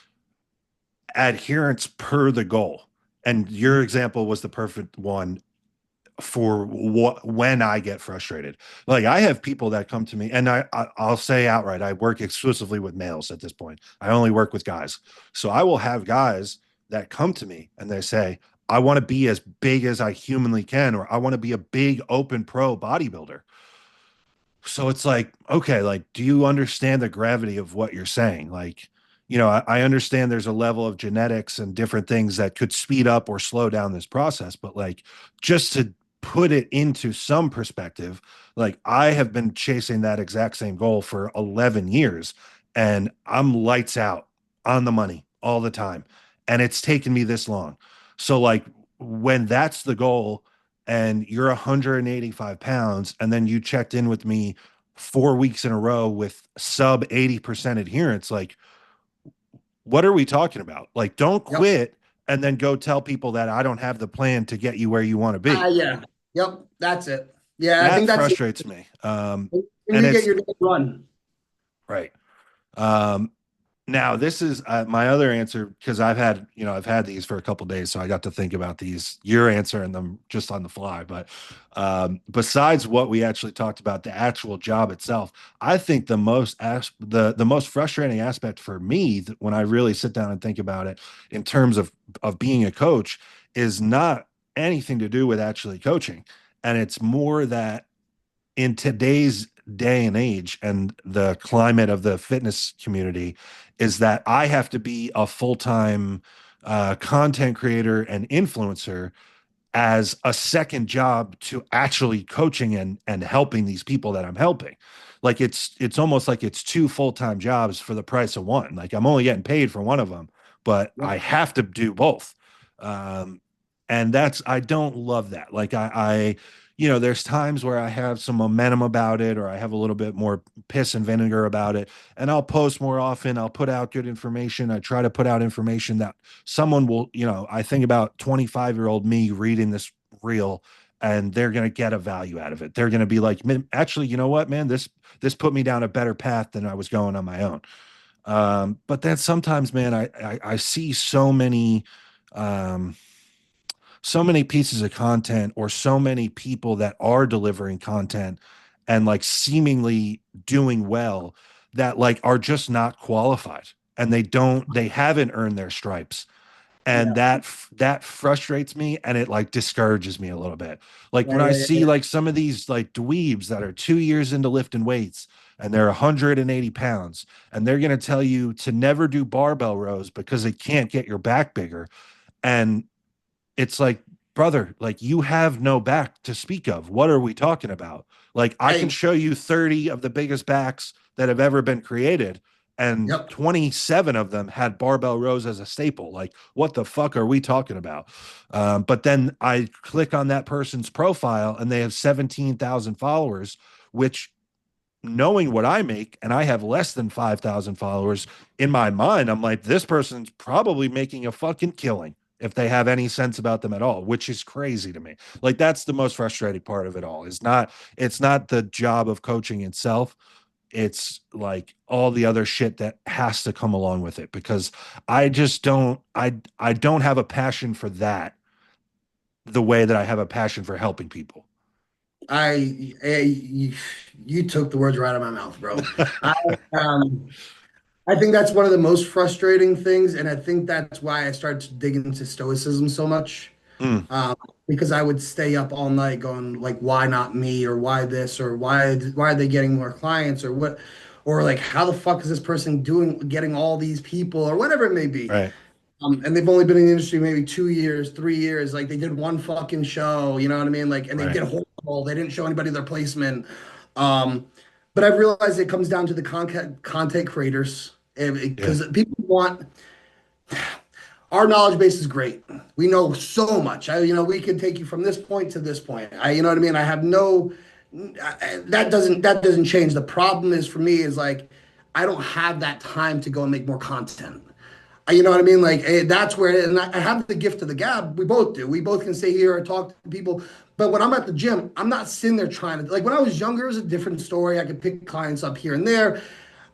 adherence per the goal. And your example was the perfect one for what when I get frustrated. Like I have people that come to me, and I'll say outright, I work exclusively with males at this point. I only work with guys. So I will have guys that come to me and they say, I want to be as big as I humanly can, or I want to be a big open pro bodybuilder. So it's like, okay, like, do you understand the gravity of what you're saying? Like, I understand there's a level of genetics and different things that could speed up or slow down this process, but like, just to put it into some perspective, like, I have been chasing that exact same goal for 11 years and I'm lights out on the money all the time. And it's taken me this long. So, like, when that's the goal, and you're 185 pounds, and then you checked in with me 4 weeks in a row with sub 80% adherence, like, what are we talking about? Like, don't
Yep.
quit and then go tell people that I don't have the plan to get you where you want to be.
Yeah. Yep. That's it. Yeah, I
That
think that's it.
frustrates me.
When
And
you get
it's
your day run.
right. Um, Now, this is my other answer because I've had these for a couple days, so I got to think about these. You're answering them just on the fly, but besides what we actually talked about, the actual job itself, I think the most frustrating aspect for me when I really sit down and think about it in terms of being a coach is not anything to do with actually coaching, and it's more that in today's day and age and the climate of the fitness community is that I have to be a full-time content creator and influencer as a second job to actually coaching and helping these people that I'm helping. Like it's almost like it's two full-time jobs for the price of one. Like I'm only getting paid for one of them, but
Yep.
I have to do both. Um, and that's I don't love that. Like there's times where I have some momentum about it or I have a little bit more piss and vinegar about it and I'll post more often. I'll put out good information. I try to put out information that someone will, I think about 25-year-old me reading this reel and they're going to get a value out of it. They're going to be like, actually, you know what, man, this put me down a better path than I was going on my own. But then sometimes, man, I see um, so many pieces of content or so many people that are delivering content and like seemingly doing well that like are just not qualified and they haven't earned their stripes and
Yeah.
that frustrates me and it like discourages me a little bit. Like
Yeah.
when I
Yeah.
see like some of these like dweebs that are 2 years into lifting weights and they're 180 pounds and they're going to tell you to never do barbell rows because it can't get your back bigger. And it's like, brother, like you have no back to speak of. What are we talking about? Like I can
Hey.
show you 30 of the biggest backs that have ever been created, and
Yep.
27 of them had barbell rows as a staple. Like, what the fuck are we talking about? But then I click on that person's profile and they have 17,000 followers, which knowing what I make and I have less than 5,000 followers in my mind, I'm like, this person's probably making a fucking killing if they have any sense about them at all, which is crazy to me. Like that's the most frustrating part of it all. It's not the job of coaching itself. It's like all the other shit that has to come along with it because I don't have a passion for that the way that I have a passion for helping people.
You took the words right out of my mouth, bro. I um I think that's one of the most frustrating things, and I think that's why I started to dig into stoicism so much.
Mm,
Um, because I would stay up all night going like, why not me, or why this, or why are they getting more clients, or what, or like how the fuck is this person doing getting all these people, or whatever it may be.
right,
And they've only been in the industry maybe 2 years, 3 years. Like they did one fucking show, you know what I mean? Like, and they
right,
did horrible. They didn't show anybody their placement. Um, but I've realized it comes down to the content creators
yeah,
because people want our knowledge base is great. We know so much. We can take you from this point to this point. You know what I mean? I have no that doesn't change. The problem is for me is like I don't have that time to go and make more content. You know what I mean? Like that's where, and I have the gift of the gab. We both do. We both can stay here and talk to people. But when I'm at the gym, I'm not sitting there trying to like. When I was younger, it was a different story. I could pick clients up here and there.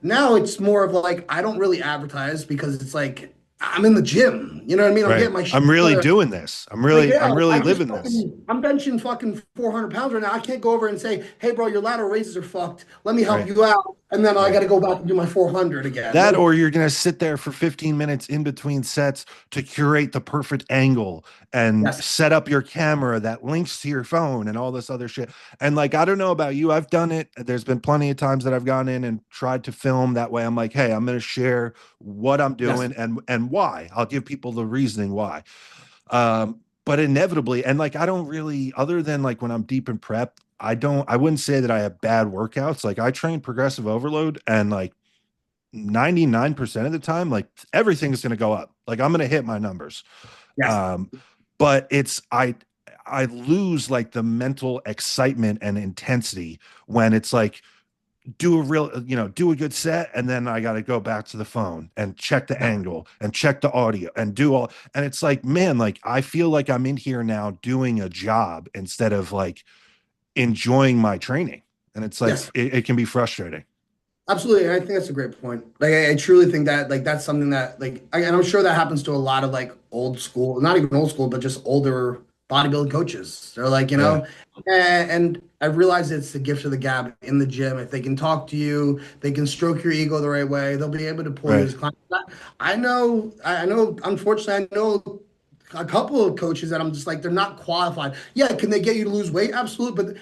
Now it's more of like I don't really advertise because it's like I'm in the gym. You know what I mean? I'm
right.
getting my shit
I'm really
done.
doing this.
Like, yeah,
I'm really
I just
living this.
I'm benching fucking 400 pounds right now. I can't go over and say, hey, bro, your lateral raises are fucked. Let me help
Right.
you out. And then I got
Right.
to go back and do my 400 again.
That,
Like,
or you're going to sit there for 15 minutes in between sets to curate the perfect angle and
yes,
set up your camera that links to your phone and all this other shit. And like, I don't know about you, I've done it. There's been plenty of times that I've gone in and tried to film that way. I'm like, hey, I'm going to share what I'm
yes,
doing and why. I'll give people the reasoning why. But inevitably, and like, I don't really, other than like when I'm deep in prep, I wouldn't say that I have bad workouts. Like I train progressive overload and like 99% of the time, like everything's going to go up. Like I'm going to hit my numbers.
yes.
Um, but I lose like the mental excitement and intensity when it's like, do a good set. And then I got to go back to the phone and check the
Yeah.
angle and check the audio and do all. And it's like, man, like I feel like I'm in here now doing a job instead of like enjoying my training. And it's like,
Yes.
it can be frustrating.
Absolutely, and I think that's a great point. Like, I truly think that, like, that's something that, like, and I'm sure that happens to a lot of like old school, not even old school, but just older bodybuilding coaches. They're like,
Yeah.
and I realize it's the gift of the gab in the gym. If they can talk to you, they can stroke your ego the right way. They'll be able to pull you
Right.
as a client. I know. Unfortunately, I know a couple of coaches that I'm just like, they're not qualified. Yeah, can they get you to lose weight? Absolutely,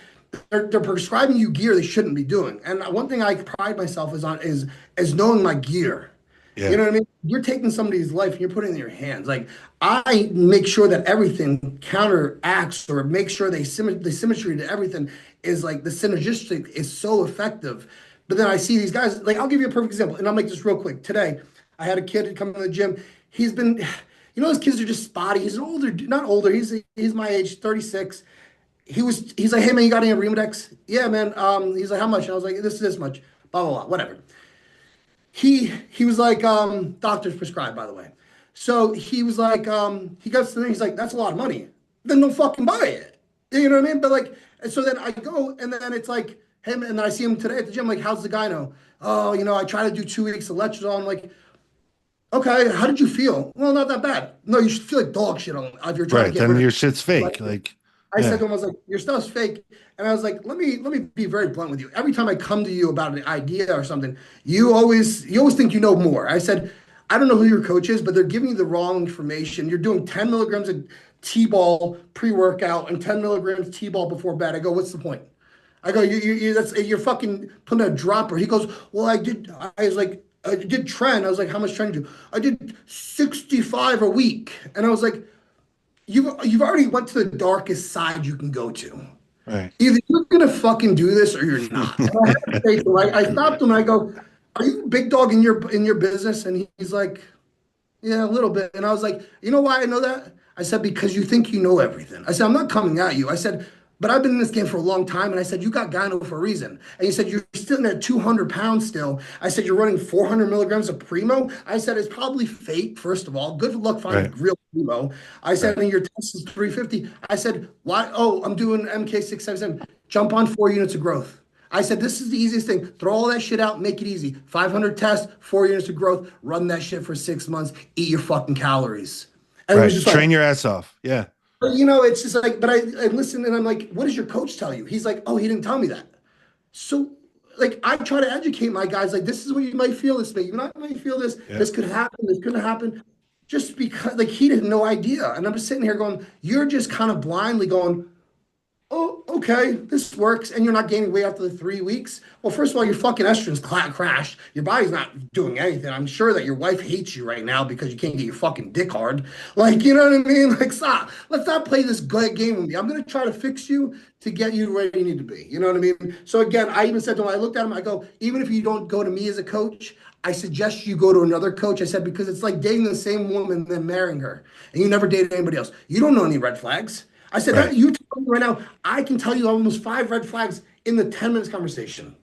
but they're prescribing you gear they shouldn't be doing. And one thing I pride myself is knowing my gear. You
Yeah.
know what I mean? You're taking somebody's life and you're putting it in your hands. Like, I make sure that everything counteracts or make sure the symmetry to everything is like the synergistic is so effective. But then I see these guys, like, I'll give you a perfect example, and I'll make this real quick. Today, I had a kid come to the gym. He's been, those kids are just spotty. He's an older, not older. He's my age, 36. He's like, hey man, you got any Remodex? Yeah, man. He's like, how much? And I was like, this much. Blah blah blah. Whatever. He was like, doctors prescribed, by the way. So he was like, he goes to me, he's like, that's a lot of money. Then don't fucking buy it. You know what I mean? But like, and so then I go, and then it's like him, and then I see him today at the gym. Like, how's the guy know? Oh, I try to do 2 weeks of letrozole. I'm like, okay, how did you feel? Well, not that bad. No, you should feel like dog shit if you're trying to
Right.
get
Then
rid of
your shit's fake.
it.
Like,
I said
yeah.
to him, I was like, your stuff's fake. And I was like, let me be very blunt with you. Every time I come to you about an idea or something, you always think you know more. I said, I don't know who your coach is, but they're giving you the wrong information. You're doing 10 milligrams of T-ball pre-workout and 10 milligrams T-ball before bed. I go, what's the point? I go, you're fucking putting a dropper. He goes, well, I was like, I did trend. I was like, how much trend you do? I did 65 a week. And I was like, you've already went to the darkest side you can go to.
Right.
Either you're gonna fucking do this or you're not. And I had to say to him, I stopped him and I go, "Are you a big dog in your business?" And he's like, "Yeah, a little bit." And I was like, "You know why I know that?" I said, "Because you think you know everything." I said, "I'm not coming at you." I said, "But I've been in this game for a long time." And I said, "You got gyno for a reason." And he said, "You're still at 200 pounds still." I said, "You're running 400 milligrams of Primo." I said, "It's probably fake, first of all. Good luck finding
Right.
real Primo." I
Right.
said, "And your test is 350." I said, "Why? Oh, I'm doing MK677. Jump on 4 units of growth." I said, this is the easiest thing. Throw all that shit out, make it easy. 500 tests, 4 units of growth, run that shit for 6 months, eat your fucking calories. And he was
Right.
just like,
Train your ass off. Yeah.
it's just like, but I listen and I'm like, what does your coach tell you? He's like, oh, he didn't tell me that. So, like, I try to educate my guys, like, this is what you might feel this way. You might feel this,
Yeah.
this could happen, this couldn't happen. Just because, like, he had no idea. And I'm just sitting here going, you're just kind of blindly going, oh, okay, this works, and you're not gaining weight after the 3 weeks. Well, first of all, your fucking estrogen's crashed. Your body's not doing anything. I'm sure that your wife hates you right now because you can't get your fucking dick hard. Like, you know what I mean? Like, stop. Let's not play this good game with me. I'm gonna try to fix you to get you where you need to be. You know what I mean? So again, I even said to him, I looked at him, I go, even if you don't go to me as a coach, I suggest you go to another coach. I said, because it's like dating the same woman and then marrying her, and you never dated anybody else. You don't know any red flags. I said
Right.
that you tell me right now, I can tell you almost 5 red flags in the 10 minutes conversation.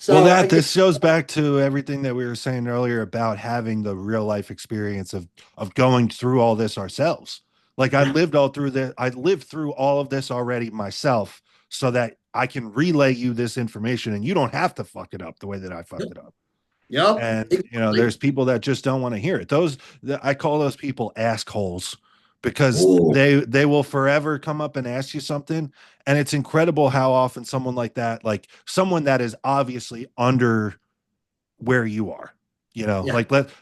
Well,
So
this goes back to everything that we were saying earlier about having the real life experience of going through all this ourselves. Like
yeah,
I lived through all of this already myself so that I can relay you this information and you don't have to fuck it up the way that I fucked
yep,
it up.
yep,
And
exactly.
there's people that just don't want to hear it. I call those people assholes because
Oh,
they will forever come up and ask you something, and it's incredible how often someone like that, like someone that is obviously under where you are,
yeah,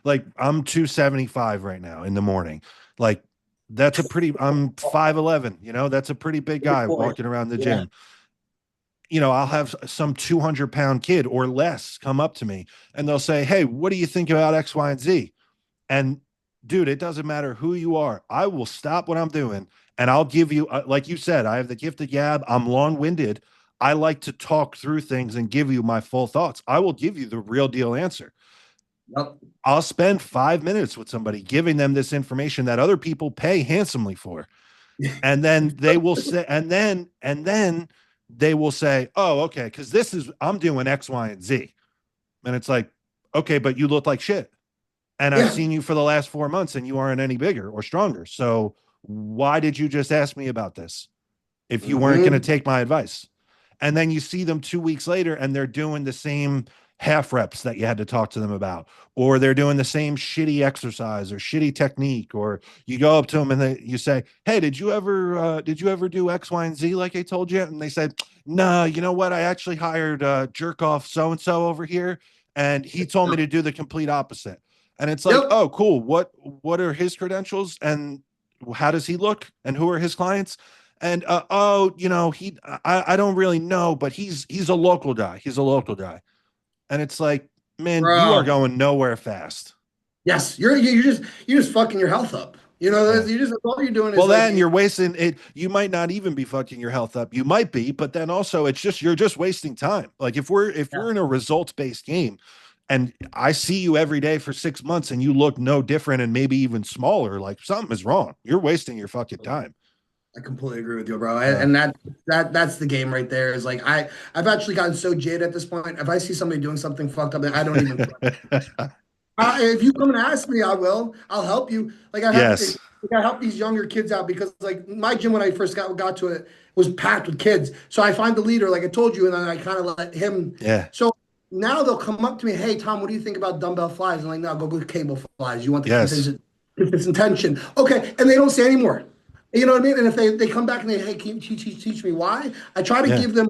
like I'm 275 right now in the morning. Like that's a pretty I'm 5'11, that's a pretty big
big
guy
boy.
walking around the
Yeah,
gym. I'll have some 200-pound kid or less come up to me and they'll say, hey, what do you think about X, Y, and Z? And dude, it doesn't matter who you are. I will stop what I'm doing and I'll give you, like you said, I have the gift of gab. I'm long winded. I like to talk through things and give you my full thoughts. I will give you the real deal answer.
yep.
I'll spend 5 minutes with somebody giving them this information that other people pay handsomely for. And then they will say, and then they will say, oh, okay, because I'm doing X, Y, and Z. And it's like, okay, but you look like shit. And I've
Yeah.
seen you for the last 4 months and you aren't any bigger or stronger. So why did you just ask me about this if you weren't going to
Hmm.
take my advice? And then you see them 2 weeks later and they're doing the same, half reps that you had to talk to them about, or they're doing the same shitty exercise or shitty technique, or you go up to them and you say, hey, did you ever do X, Y, and Z like I told you? And they said, nah, you know what? I actually hired jerk off so-and-so over here, and he told me to do the complete opposite. And it's like,
Yep.
oh, cool. What are his credentials and how does he look and who are his clients? And oh, I don't really know, but he's a local guy. He's a local guy. And it's like, man, you are
Bro.
going nowhere fast.
Yes, you're just fucking your health up.
Yeah.
You just all you're doing
Well,
is like,
then you're wasting it. You might not even be fucking your health up. You might be, but then also it's just you're just wasting time. Like if we're in a results based game, and I see you every day for 6 months and you look no different and maybe even smaller, like something is wrong. You're wasting your fucking time.
I completely agree with you, bro.
Uh,
And that's the game right there. Is like I've actually gotten so jaded at this point. If I see somebody doing something fucked up, I don't even. If you come and ask me, I will. I'll help you.
yes.
I help these younger kids out because like my gym when I first got to it was packed with kids. So I find the leader, like I told you, and then I kind of let him.
Yeah.
So now they'll come up to me, hey Tom, what do you think about dumbbell flies? I'm like, no, go with cable flies. You want the
Yes.
contingent tension. Okay. And they don't say anymore. You know what I mean? And if they come back and they, hey, can you teach me why? I try to
Yeah.
give them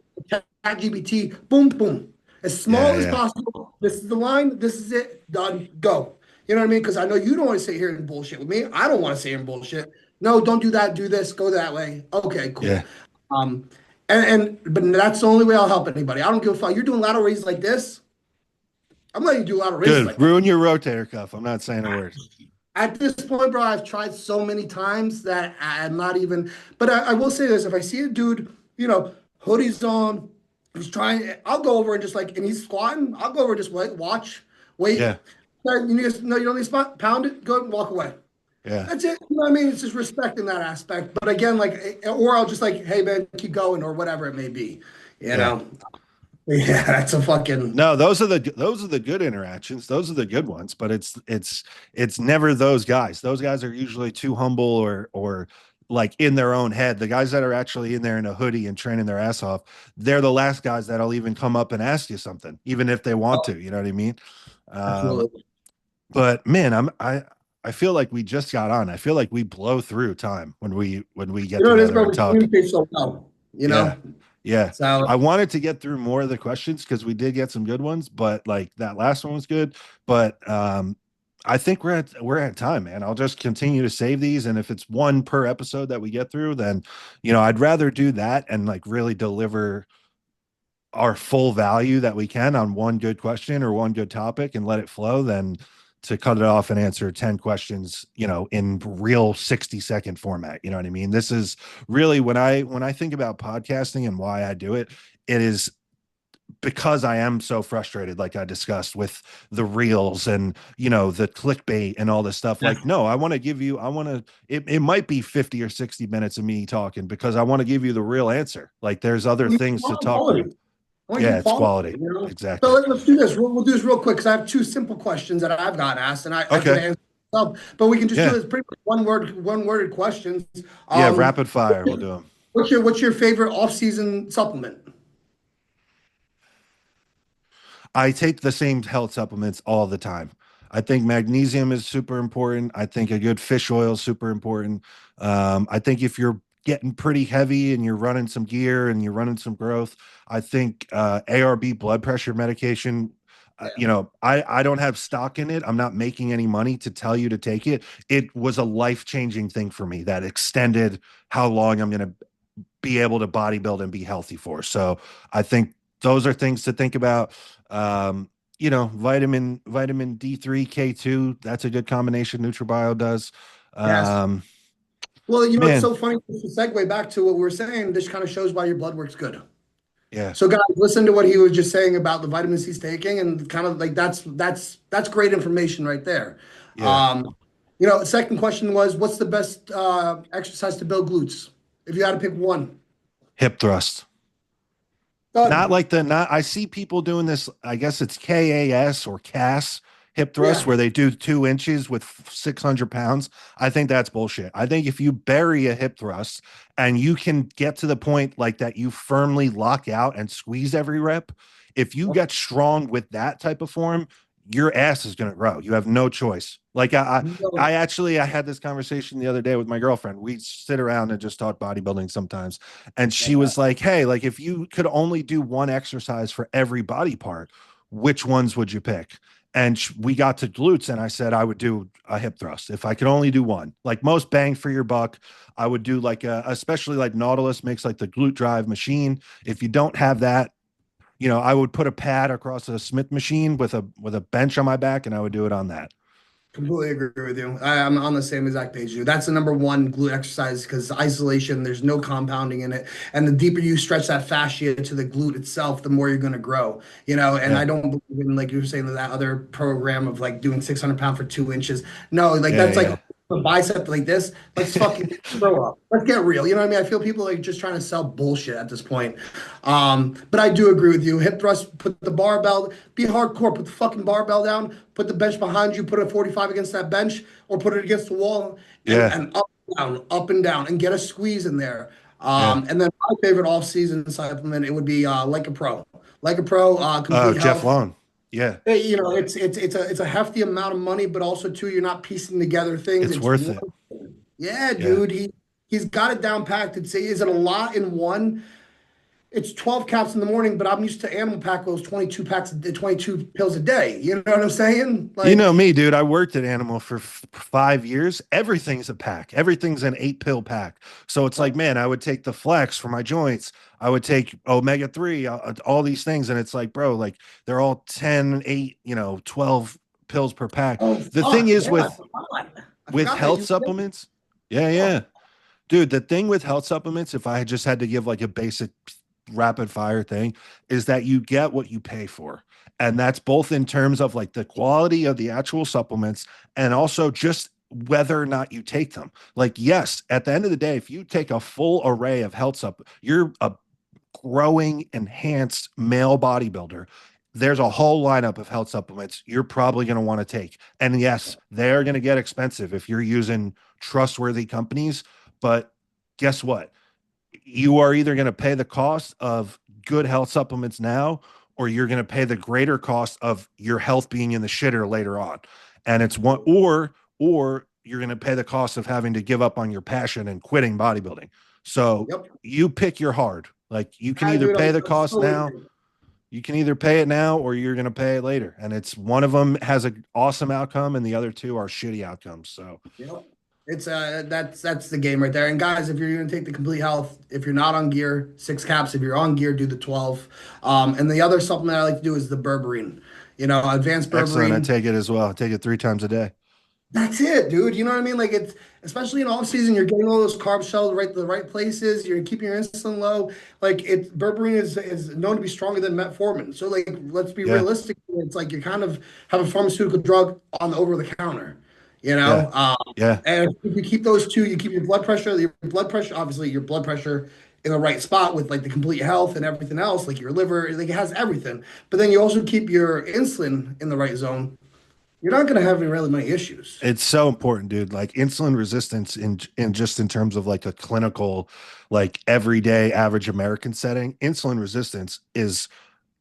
ChatGPT, boom, boom, as small
Yeah.
as
Yeah.
possible. This is the line. This is it. Done. Go. You know what I mean? Because I know you don't want to sit here and bullshit with me. I don't want to sit here and bullshit. No, don't do that. Do this. Go that way. Okay, cool.
Yeah.
Um, but that's the only way I'll help anybody. I don't give a fuck. You're doing lateral raises like this. I'm letting you do lateral raises
Good.
like that.
Ruin your rotator cuff. I'm not saying a word.
At this point, bro, I've tried so many times that I'm not even. But I will say this: if I see a dude, hoodies on, he's trying, I'll go over and just like, and he's squatting, I'll go over and just wait, watch, wait.
Yeah.
You just no, you don't need to spot, pound it, go and walk away.
Yeah.
That's it. You know what I mean? It's just respecting that aspect. But again, like, or I'll just like, hey man, keep going, or whatever it may be. You
Yeah.
know? Yeah, that's a fucking.
No, those are the good interactions. Those are the good ones, but it's never those guys. Those guys are usually too humble or like in their own head. The guys that are actually in there in a hoodie and training their ass off, they're the last guys that'll even come up and ask you something, even if they want to, you know what I mean? Um,
Absolutely.
but man, I feel like we just got on. I feel like we blow through time when we
You
get
know what it is,
together
bro?
and
We
talk.
communicate so well. You
Yeah.
know?
Yeah.
So
I wanted to get through more of the questions because we did get some good ones, but like that last one was good. But I think we're at time, man. I'll just continue to save these. And if it's one per episode that we get through, then I'd rather do that and like really deliver our full value that we can on one good question or one good topic and let it flow than to cut it off and answer 10 questions, in real 60-second format. You know what I mean? This is really when I think about podcasting and why I do it, it is because I am so frustrated, like I discussed with the reels and the clickbait and all this stuff.
yeah.
Like, no, it might be 50 or 60 minutes of me talking because I want to give you the real answer. Like there's other things to talk through.
Quality. I want to
Yeah,
give
it's
quality,
quality.
So
Exactly.
let's do this. We'll do this real quick because I have two simple questions that I've got asked, and I could
Okay.
answer myself, but we can just do
Yeah.
this pretty much one worded questions.
Yeah.
Um,
Rapid fire. We'll do them.
what's your favorite off season supplement?
I take the same health supplements all the time. I think magnesium is super important. I think a good fish oil is super important. I think if you're getting pretty heavy and you're running some gear and you're running some growth, I think ARB blood pressure medication.
Yeah.
I don't have stock in it. I'm not making any money to tell you to take it. It was a life-changing thing for me that extended how long I'm going to be able to bodybuild and be healthy for. So I think those are things to think about. Vitamin D3, K2, that's a good combination. NutriBio does.
Yes.
Um,
Well, it's
man,
so funny to segue back to what we were saying. This kind of shows why your blood works good.
yeah,
So, guys, listen to what he was just saying about the vitamins he's taking, and kind of like that's great information right there.
yeah.
Um, second question was, what's the best exercise to build glutes? If you had to pick one,
Hip thrust. Not
done.
like not I see people doing this, I guess it's KAS or CAS hip thrust
Yeah,
where they do 2 inches with 600 pounds. I think that's bullshit. I think if you bury a hip thrust and you can get to the point like that, you firmly lock out and squeeze every rep, if you get strong with that type of form, your ass is going to grow. You have no choice. Like I actually, I had this conversation the other day with my girlfriend. We sit around and just talk bodybuilding sometimes. And she was like, hey, like if you could only do one exercise for every body part, which ones would you pick? And we got to glutes, and I said I would do a hip thrust if I could only do one. Like most bang for your buck, I would do like especially like Nautilus makes like the glute drive machine. If you don't have that, I would put a pad across a Smith machine with a bench on my back, and I would do it on that.
Completely agree with you. I'm on the same exact page as you. That's the number one glute exercise because isolation, there's no compounding in it. And the deeper you stretch that fascia to the glute itself, the more you're going to grow, and
Yeah,
I don't believe in, like you were saying, that other program of like doing 600 pound for 2 inches. No, like
yeah,
that's like
yeah.
a bicep like this. Let's fucking grow up. Let's get real. You know what I mean? I feel people like just trying to sell bullshit at this point. But I do agree with you. Hip thrust, put the barbell, be hardcore, put the fucking barbell down, put the bench behind you, put a 45 against that bench or put it against the wall and,
Yeah,
up and down, and get a squeeze in there.
yeah.
And then my favorite off-season supplement, it would be like a pro. Like a pro,
Oh,
complete
Jeff
health.
Lone. Yeah,
It's a hefty amount of money, but also too, you're not piecing together things.
it's
It's
worth
one.
it.
Yeah,
Yeah.
dude. He's got it down packed. Is it a lot in one? It's 12 caps in the morning, but I'm used to Animal Pack those 22 packs, 22 pills a day. You know what I'm saying?
You know
Like,
me, dude. I worked at Animal for 5 years. Everything's a pack. Everything's an 8 pill pack. So it's like, man, I would take the Flex for my joints. I would take omega 3, all these things. And it's like, bro, like they're all 10, 8, 12 pills per pack.
oh
The thing
fuck,
is
yeah, I
with
forgot. I
with
forgot that
health
you.
supplements. Yeah,
Oh,
yeah. Dude, the thing with health supplements, if I just had to give like a basic rapid fire thing, is that you get what you pay for. And that's both in terms of like the quality of the actual supplements and also just whether or not you take them. Like, yes, at the end of the day, if you take a full array of health supplements, you're a growing, enhanced male bodybuilder. There's a whole lineup of health supplements you're probably going to want to take. And yes, they're going to get expensive if you're using trustworthy companies. But guess what? You are either going to pay the cost of good health supplements now, or you're going to pay the greater cost of your health being in the shitter later on. And it's one, or you're going to pay the cost of having to give up on your passion and quitting bodybuilding. So
yep.
you pick your hard. Like you can
I
either
do.
pay the
I'm
cost
so
now, you can either pay it now or you're going to pay it later. And it's one of them has an awesome outcome and the other two are shitty outcomes. So
Yep. It's that's the game right there. And guys, if you're gonna take the complete health, if you're not on gear, 6 caps. If you're on gear, do the 12. And the other supplement I like to do is the berberine. Advanced
excellent. I
berberine.
take it as well. I take it 3 times a day.
That's it, dude. You know what I mean? Like it's especially in off season, you're getting all those carb shells right to the right places. You're keeping your insulin low. Like berberine is known to be stronger than metformin. So like, let's be
Yeah.
realistic. It's like you kind of have a pharmaceutical drug on the over the counter. You
Yeah.
know,
Yeah.
and if you keep those two, you keep obviously your blood pressure in the right spot with like the complete health and everything else, like your liver, like it has everything. But then you also keep your insulin in the right zone. You're not going to have any really many issues.
It's so important, dude. Like insulin resistance in just in terms of like a clinical, like everyday average American setting, insulin resistance is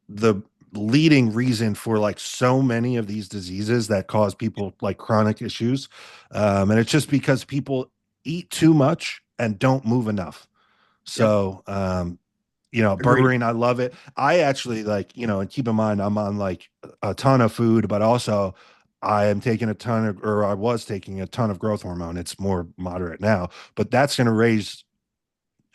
the leading reason for like so many of these diseases that cause people like chronic issues. And it's just because people eat too much and don't move enough.
Yep.
So,
Agreed.
berberine, I love it. I actually like, and keep in mind, I'm on like a ton of food, but also I am taking a ton of, or I was taking a ton of growth hormone. It's more moderate now, but that's going to raise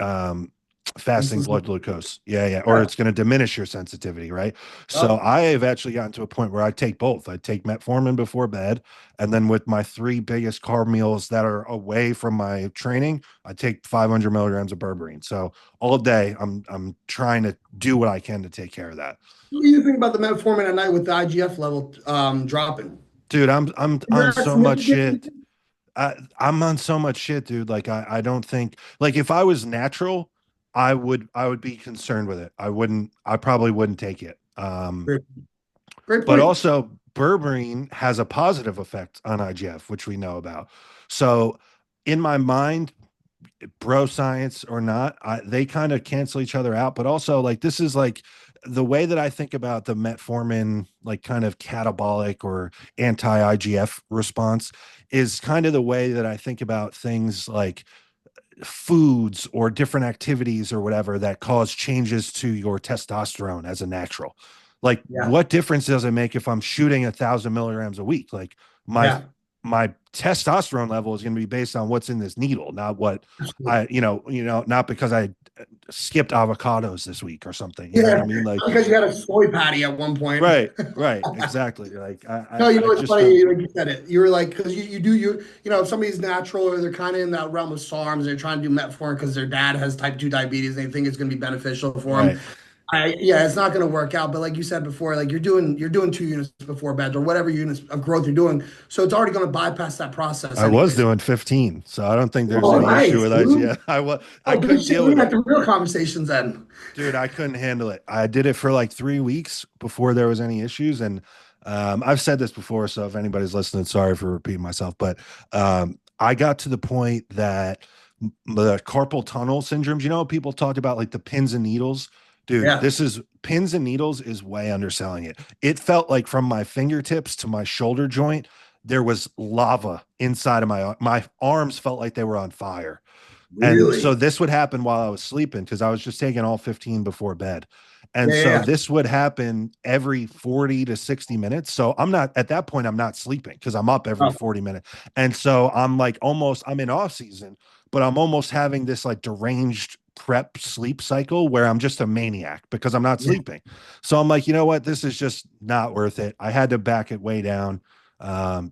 um, fasting blood
Insulin.
glucose. Yeah, yeah. Or
Yeah.
it's going to diminish your sensitivity, right? So
Yep.
I have actually gotten to a point where I take both. I take metformin before bed, and then with my three biggest carb meals that are away from my training, I take 500 milligrams of berberine. So all day, I'm trying to do what I can to take care of that.
What do you think about the metformin at night with the IGF level dropping?
Dude, I'm
Is
on
that
so much
significant?
shit. I'm on so much shit, dude. Like I don't think like if I was natural, I would be concerned with it. I probably wouldn't take it.
Great, great
But
point.
also berberine has a positive effect on IGF, which we know about. So in my mind, bro science or not, they kind of cancel each other out. But also like this is like the way that I think about the metformin, like kind of catabolic or anti-IGF response, is kind of the way that I think about things like foods or different activities or whatever that cause changes to your testosterone as a natural. Like,
Yeah.
what difference does it make if I'm shooting 1,000 milligrams a week? Like, my
Yeah.
my testosterone level is going to be based on what's in this needle, not what
Absolutely.
I not because I skipped avocados this week or something. You know what I
Yeah.
mean? Like,
Because you had a soy patty at one point.
right, right, exactly. Like,
No,
I
it's
just
funny.
don't.
Like you said it. You were like, because if somebody's natural or they're kind of in that realm of SARMs, they're trying to do metformin because their dad has type 2 diabetes and they think it's going to be beneficial for them.
Right.
Yeah, it's not going to work out. But like you said before, like you're doing 2 units before bed or whatever units of growth you're doing. So it's already going to bypass that process
I was
anyways.
doing 15, so I don't think there's
Oh,
any issue
nice,
with
dude.
IGF. I
Oh, good
couldn't
shit.
deal
We
with
got
it.
the real conversations then.
Dude, I couldn't handle it. I did it for like 3 weeks before there was any issues. And I've said this before, so if anybody's listening, sorry for repeating myself. But I got to the point that the carpal tunnel syndromes, people talked about like the pins and needles. Dude,
Yeah.
this is pins and needles is way underselling it. It felt like from my fingertips to my shoulder joint, there was lava inside of my arms felt like they were on fire. And so
Really?
this would happen while I was sleeping because I was just taking all 15 before bed. And
Yeah, yeah,
so
yeah.
this would happen every 40 to 60 minutes. So I'm not at that point, I'm not sleeping because I'm up every
Oh,
40 minutes. And so I'm like I'm in off season, but I'm almost having this like deranged prep sleep cycle where I'm just a maniac because I'm not
yeah.
sleeping. So I'm like, you know what? This is just not worth it. I had to back it way down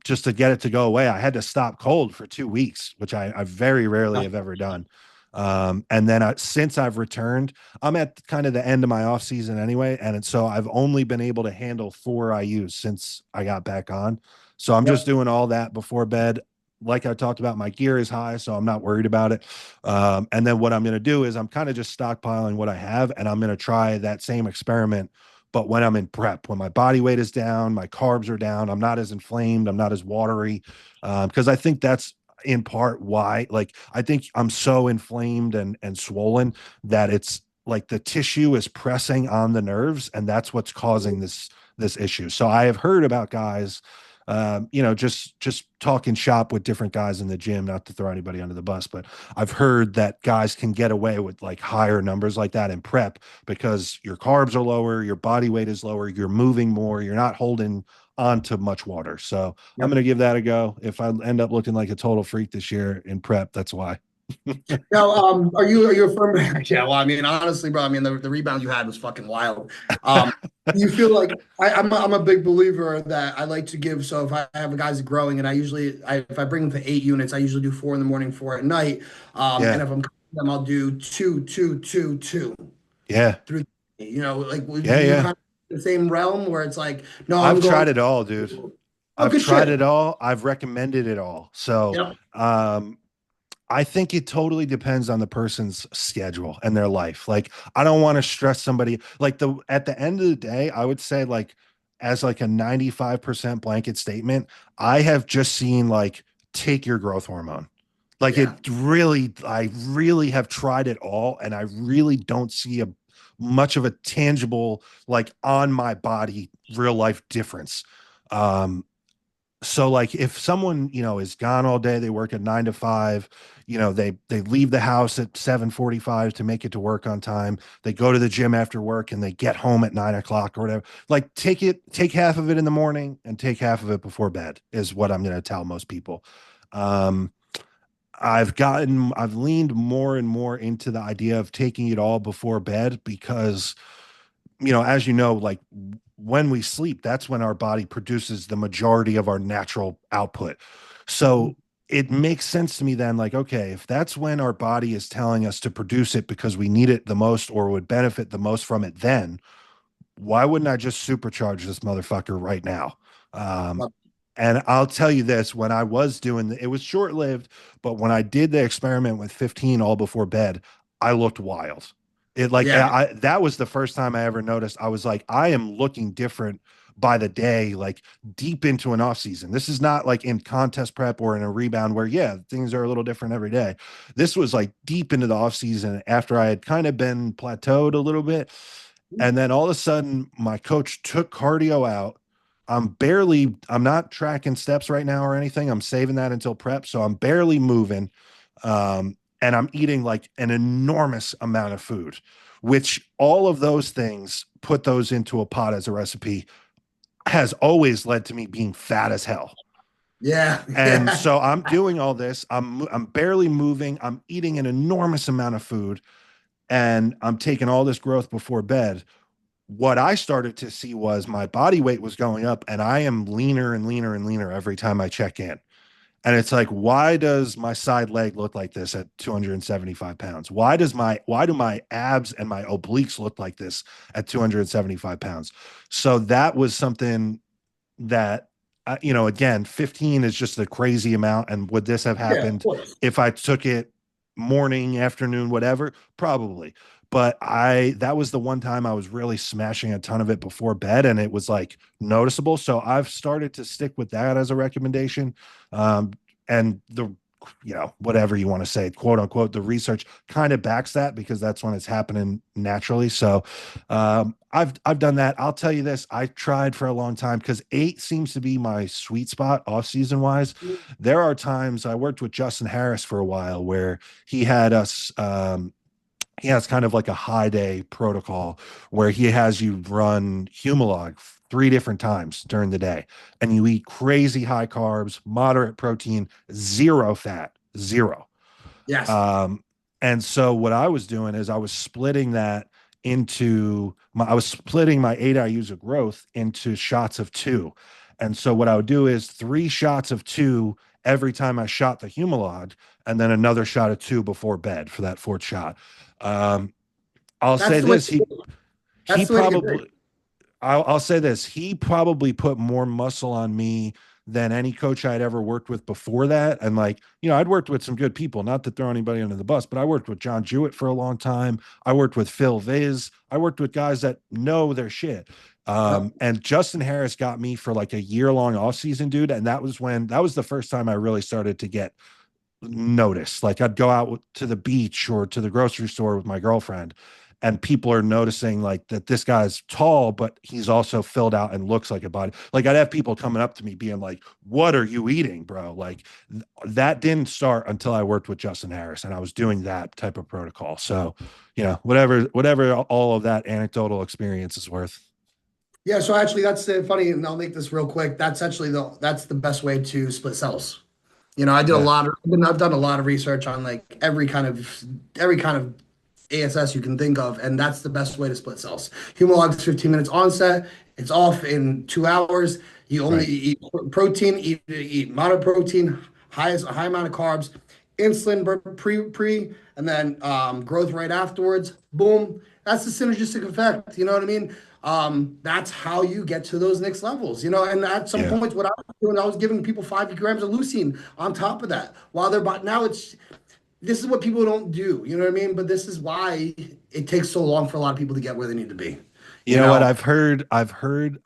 just to get it to go away. I had to stop cold for 2 weeks, which I very rarely have ever done. And then since I've returned, I'm at kind of the end of my off season anyway, and so I've only been able to handle 4 IUs since I got back on. So I'm just
Yep.
doing all that before bed. Like I talked about, my gear is high, so I'm not worried about it. And then what I'm going to do is I'm kind of just stockpiling what I have, and I'm going to try that same experiment but when I'm in prep, when my body weight is down, my carbs are down, I'm not as inflamed, I'm not as watery. Because I think that's in part why, like, I think I'm so inflamed and swollen that it's like the tissue is pressing on the nerves, and that's what's causing this issue. So I have heard about guys just talking shop with different guys in the gym, not to throw anybody under the bus, but I've heard that guys can get away with like higher numbers like that in prep because your carbs are lower, your body weight is lower, you're moving more, you're not holding on to much water. So I'm
Yep.
going to give that a go. If I end up looking like a total freak this year in prep, that's why.
Now, are you a firm? Yeah, well, I mean, honestly, bro, I mean, the rebound you had was fucking wild. You feel like I'm a big believer that I like to give. So if I have a guy's growing, and if I bring them to 8 units, I usually do 4 in the morning, 4 at night. And
Yeah.
if I'm cutting them, I'll do two, two, two, two
Yeah.
through. Like,
Yeah.
do you
Yeah.
kind of the same realm where it's like, no,
I've
I'm going.
tried it all, dude.
Oh,
I've
good
tried
shit.
it all. I've recommended it all. So,
Yep.
I think it totally depends on the person's schedule and their life. Like, I don't want to stress somebody like at the end of the day, I would say like as like a 95% blanket statement, I have just seen like take your growth hormone. Like
Yeah.
I really have tried it all and I really don't see a much of a tangible like on my body real life difference. Um so like if someone is gone all day, they work at 9 to 5, they leave the house at 7:45 to make it to work on time, they go to the gym after work and they get home at 9 o'clock or whatever, like take half of it in the morning and take half of it before bed is what I'm going to tell most people. um I've leaned more and more into the idea of taking it all before bed because as like when we sleep, that's when our body produces the majority of our natural output.
Mhm.
So it makes sense to me then, like, okay, if that's when our body is telling us to produce it because we need it the most or would benefit the most from it, then why wouldn't I just supercharge this motherfucker right now? Um,
Love-
and I'll tell you this, when I was it was short lived, but when I did the experiment with 15 all before bed, I looked wild. It like,
Yeah.
that was the first time I ever noticed. I was like, I am looking different by the day, like deep into an off season. This is not like in contest prep or in a rebound where, yeah, things are a little different every day. This was like deep into the off season after I had kind of been plateaued a little bit And then all of a sudden, my coach took cardio out. I'm not tracking steps right now or anything. I'm saving that until prep. So I'm barely moving. And I'm eating like an enormous amount of food, which all of those things, put those into a pot as a recipe, has always led to me being fat as hell.
Yeah,
And
yeah.
so I'm doing all this. I'm barely moving. I'm eating an enormous amount of food, and I'm taking all this growth before bed. What I started to see was my body weight was going up, and I am leaner and leaner and leaner every time I check in. And it's like, why does my side leg look like this at 275 pounds? Why do my abs and my obliques look like this at 275 pounds? So that was something that, again, 15 is just a crazy amount. And would this have
Yeah, of
happened
course.
if I took it morning, afternoon, whatever? Probably. But that was the one time I was really smashing a ton of it before bed, and it was like noticeable. So I've started to stick with that as a recommendation. Um, and whatever you want to say, quote unquote, the research kind of backs that, because that's when it's happening naturally. So I've done that. I'll tell you this: I tried for a long time, because 8 seems to be my sweet spot off season wise. There are times I worked with Justin Harris for a while where he had us. He has kind of like a high day protocol where he has you run Humalog 3 different times during the day, and you eat crazy high carbs, moderate protein, zero fat, zero.
Yes.
Um, and so what I was doing is I was splitting that I was splitting my 8 IUs of growth into shots of 2. And so what I would do is 3 shots of 2 every time I shot the Humalog, and then another shot of 2 before bed for that fourth shot. Um, I'll say
That's the way.
this: he
That's the way to get big.
probably I'll say this: he probably put more muscle on me than any coach I'd ever worked with before that. And like, I'd worked with some good people, not to throw anybody under the bus, but I worked with John Jewett for a long time. I worked with Phil Viz. I worked with guys that know their shit.
Yep.
And Justin Harris got me for like a year-long off-season, dude. And that was the first time I really started to get notice. Like, I'd go out to the beach or to the grocery store with my girlfriend, and people are noticing like that this guy's tall, but he's also filled out and looks like a body. Like, I'd have people coming up to me being like, "What are you eating, bro?" Like, that didn't start until I worked with Justin Harris, and I was doing that type of protocol. So, whatever all of that anecdotal experience is worth.
Yeah, so actually that's funny, and I'll make this real quick. That's the best way to split cells. I did a
Yeah.
lot of I've done a lot of research on like every kind of ASS you can think of, and that's the best way to split cells. Humalog's 15 minutes onset, it's off in 2 hours. You only
Right.
eat protein, eat monoprotein, high amount of carbs, insulin pre, and then growth right afterwards. Boom. That's the synergistic effect. You know what I mean? That's how you get to those next levels. And at some
Yeah.
points, what I was doing, I was giving people 5 grams of leucine on top of that. While they're but now it's this is what people don't do. You know what I mean? But this is why it takes so long for a lot of people to get where they need to be.
You
You
know what?
know?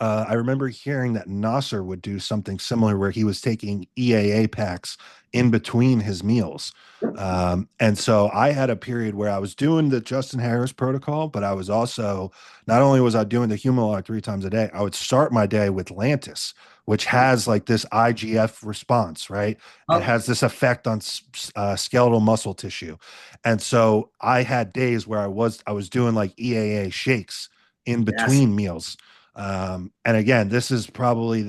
I remember hearing that Nasser would do something similar where he was taking EAA packs in between his meals. And so I had a period where I was doing the Justin Harris protocol, but I was also, not only was I doing the Humalog 3 times a day, I would start my day with Lantus, which has like this IGF response, right? It
Oh,
has this effect on skeletal muscle tissue. And so I had days where I was doing like EAA shakes in
yes.
between meals. And again, this is probably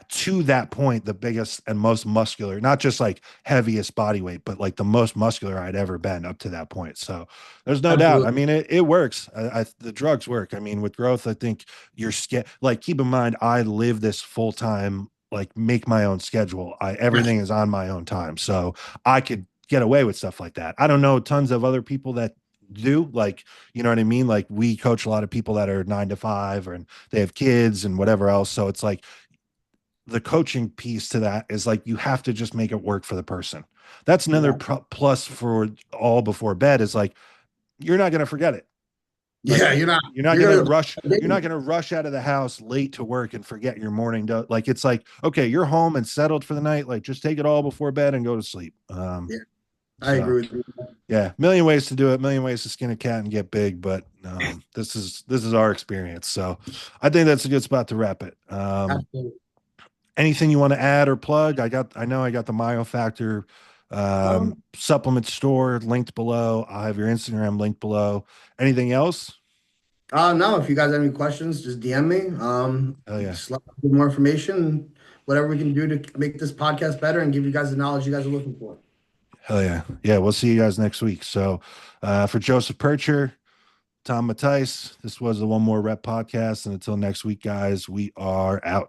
to that point, the biggest and most muscular, not just like heaviest body weight, but like the most muscular I'd ever been up to that point. So there's no doubt. I
Absolutely.
mean, it works. The drugs work. I mean, with growth, I think like, keep in mind, I live this full time, like, make my own schedule.
Yes.
Everything is on my own time. So I could get away with stuff like that. I don't know tons of other people that do, like, you know what I mean? Like, we coach a lot of people that are 9 to 5, and they have kids and whatever else. So it's like, the coaching piece to that is like, you have to just make it work for the person. That's another
Yeah.
plus for all before bed, is like, you're not going to forget it. Like,
Yeah. You're not.
you're not going
You're
to
gonna.
rush. You're not going to rush out of the house late to work and forget your morning. Like, it's like, okay, you're home and settled for the night. Like, just take it all before bed and go to sleep.
Yeah. I
So
agree with you.
yeah, million ways to do it, million ways to skin a cat and get big, but this is our experience. So I think that's a good spot to wrap it.
Absolutely.
Anything you want to add or plug? I know I got the Myofactor
Um,
supplement store linked below. I'll have your Instagram linked below. Anything else?
no, if you guys have any questions, just DM me.
Oh yeah.
Just let me get more information, whatever we can do to make this podcast better and give you guys the knowledge you guys are looking for.
Hell yeah. Yeah, we'll see you guys next week. So for Joseph Percher, Tom Mattice, this was the One More Rep podcast. And until next week, guys, we are out.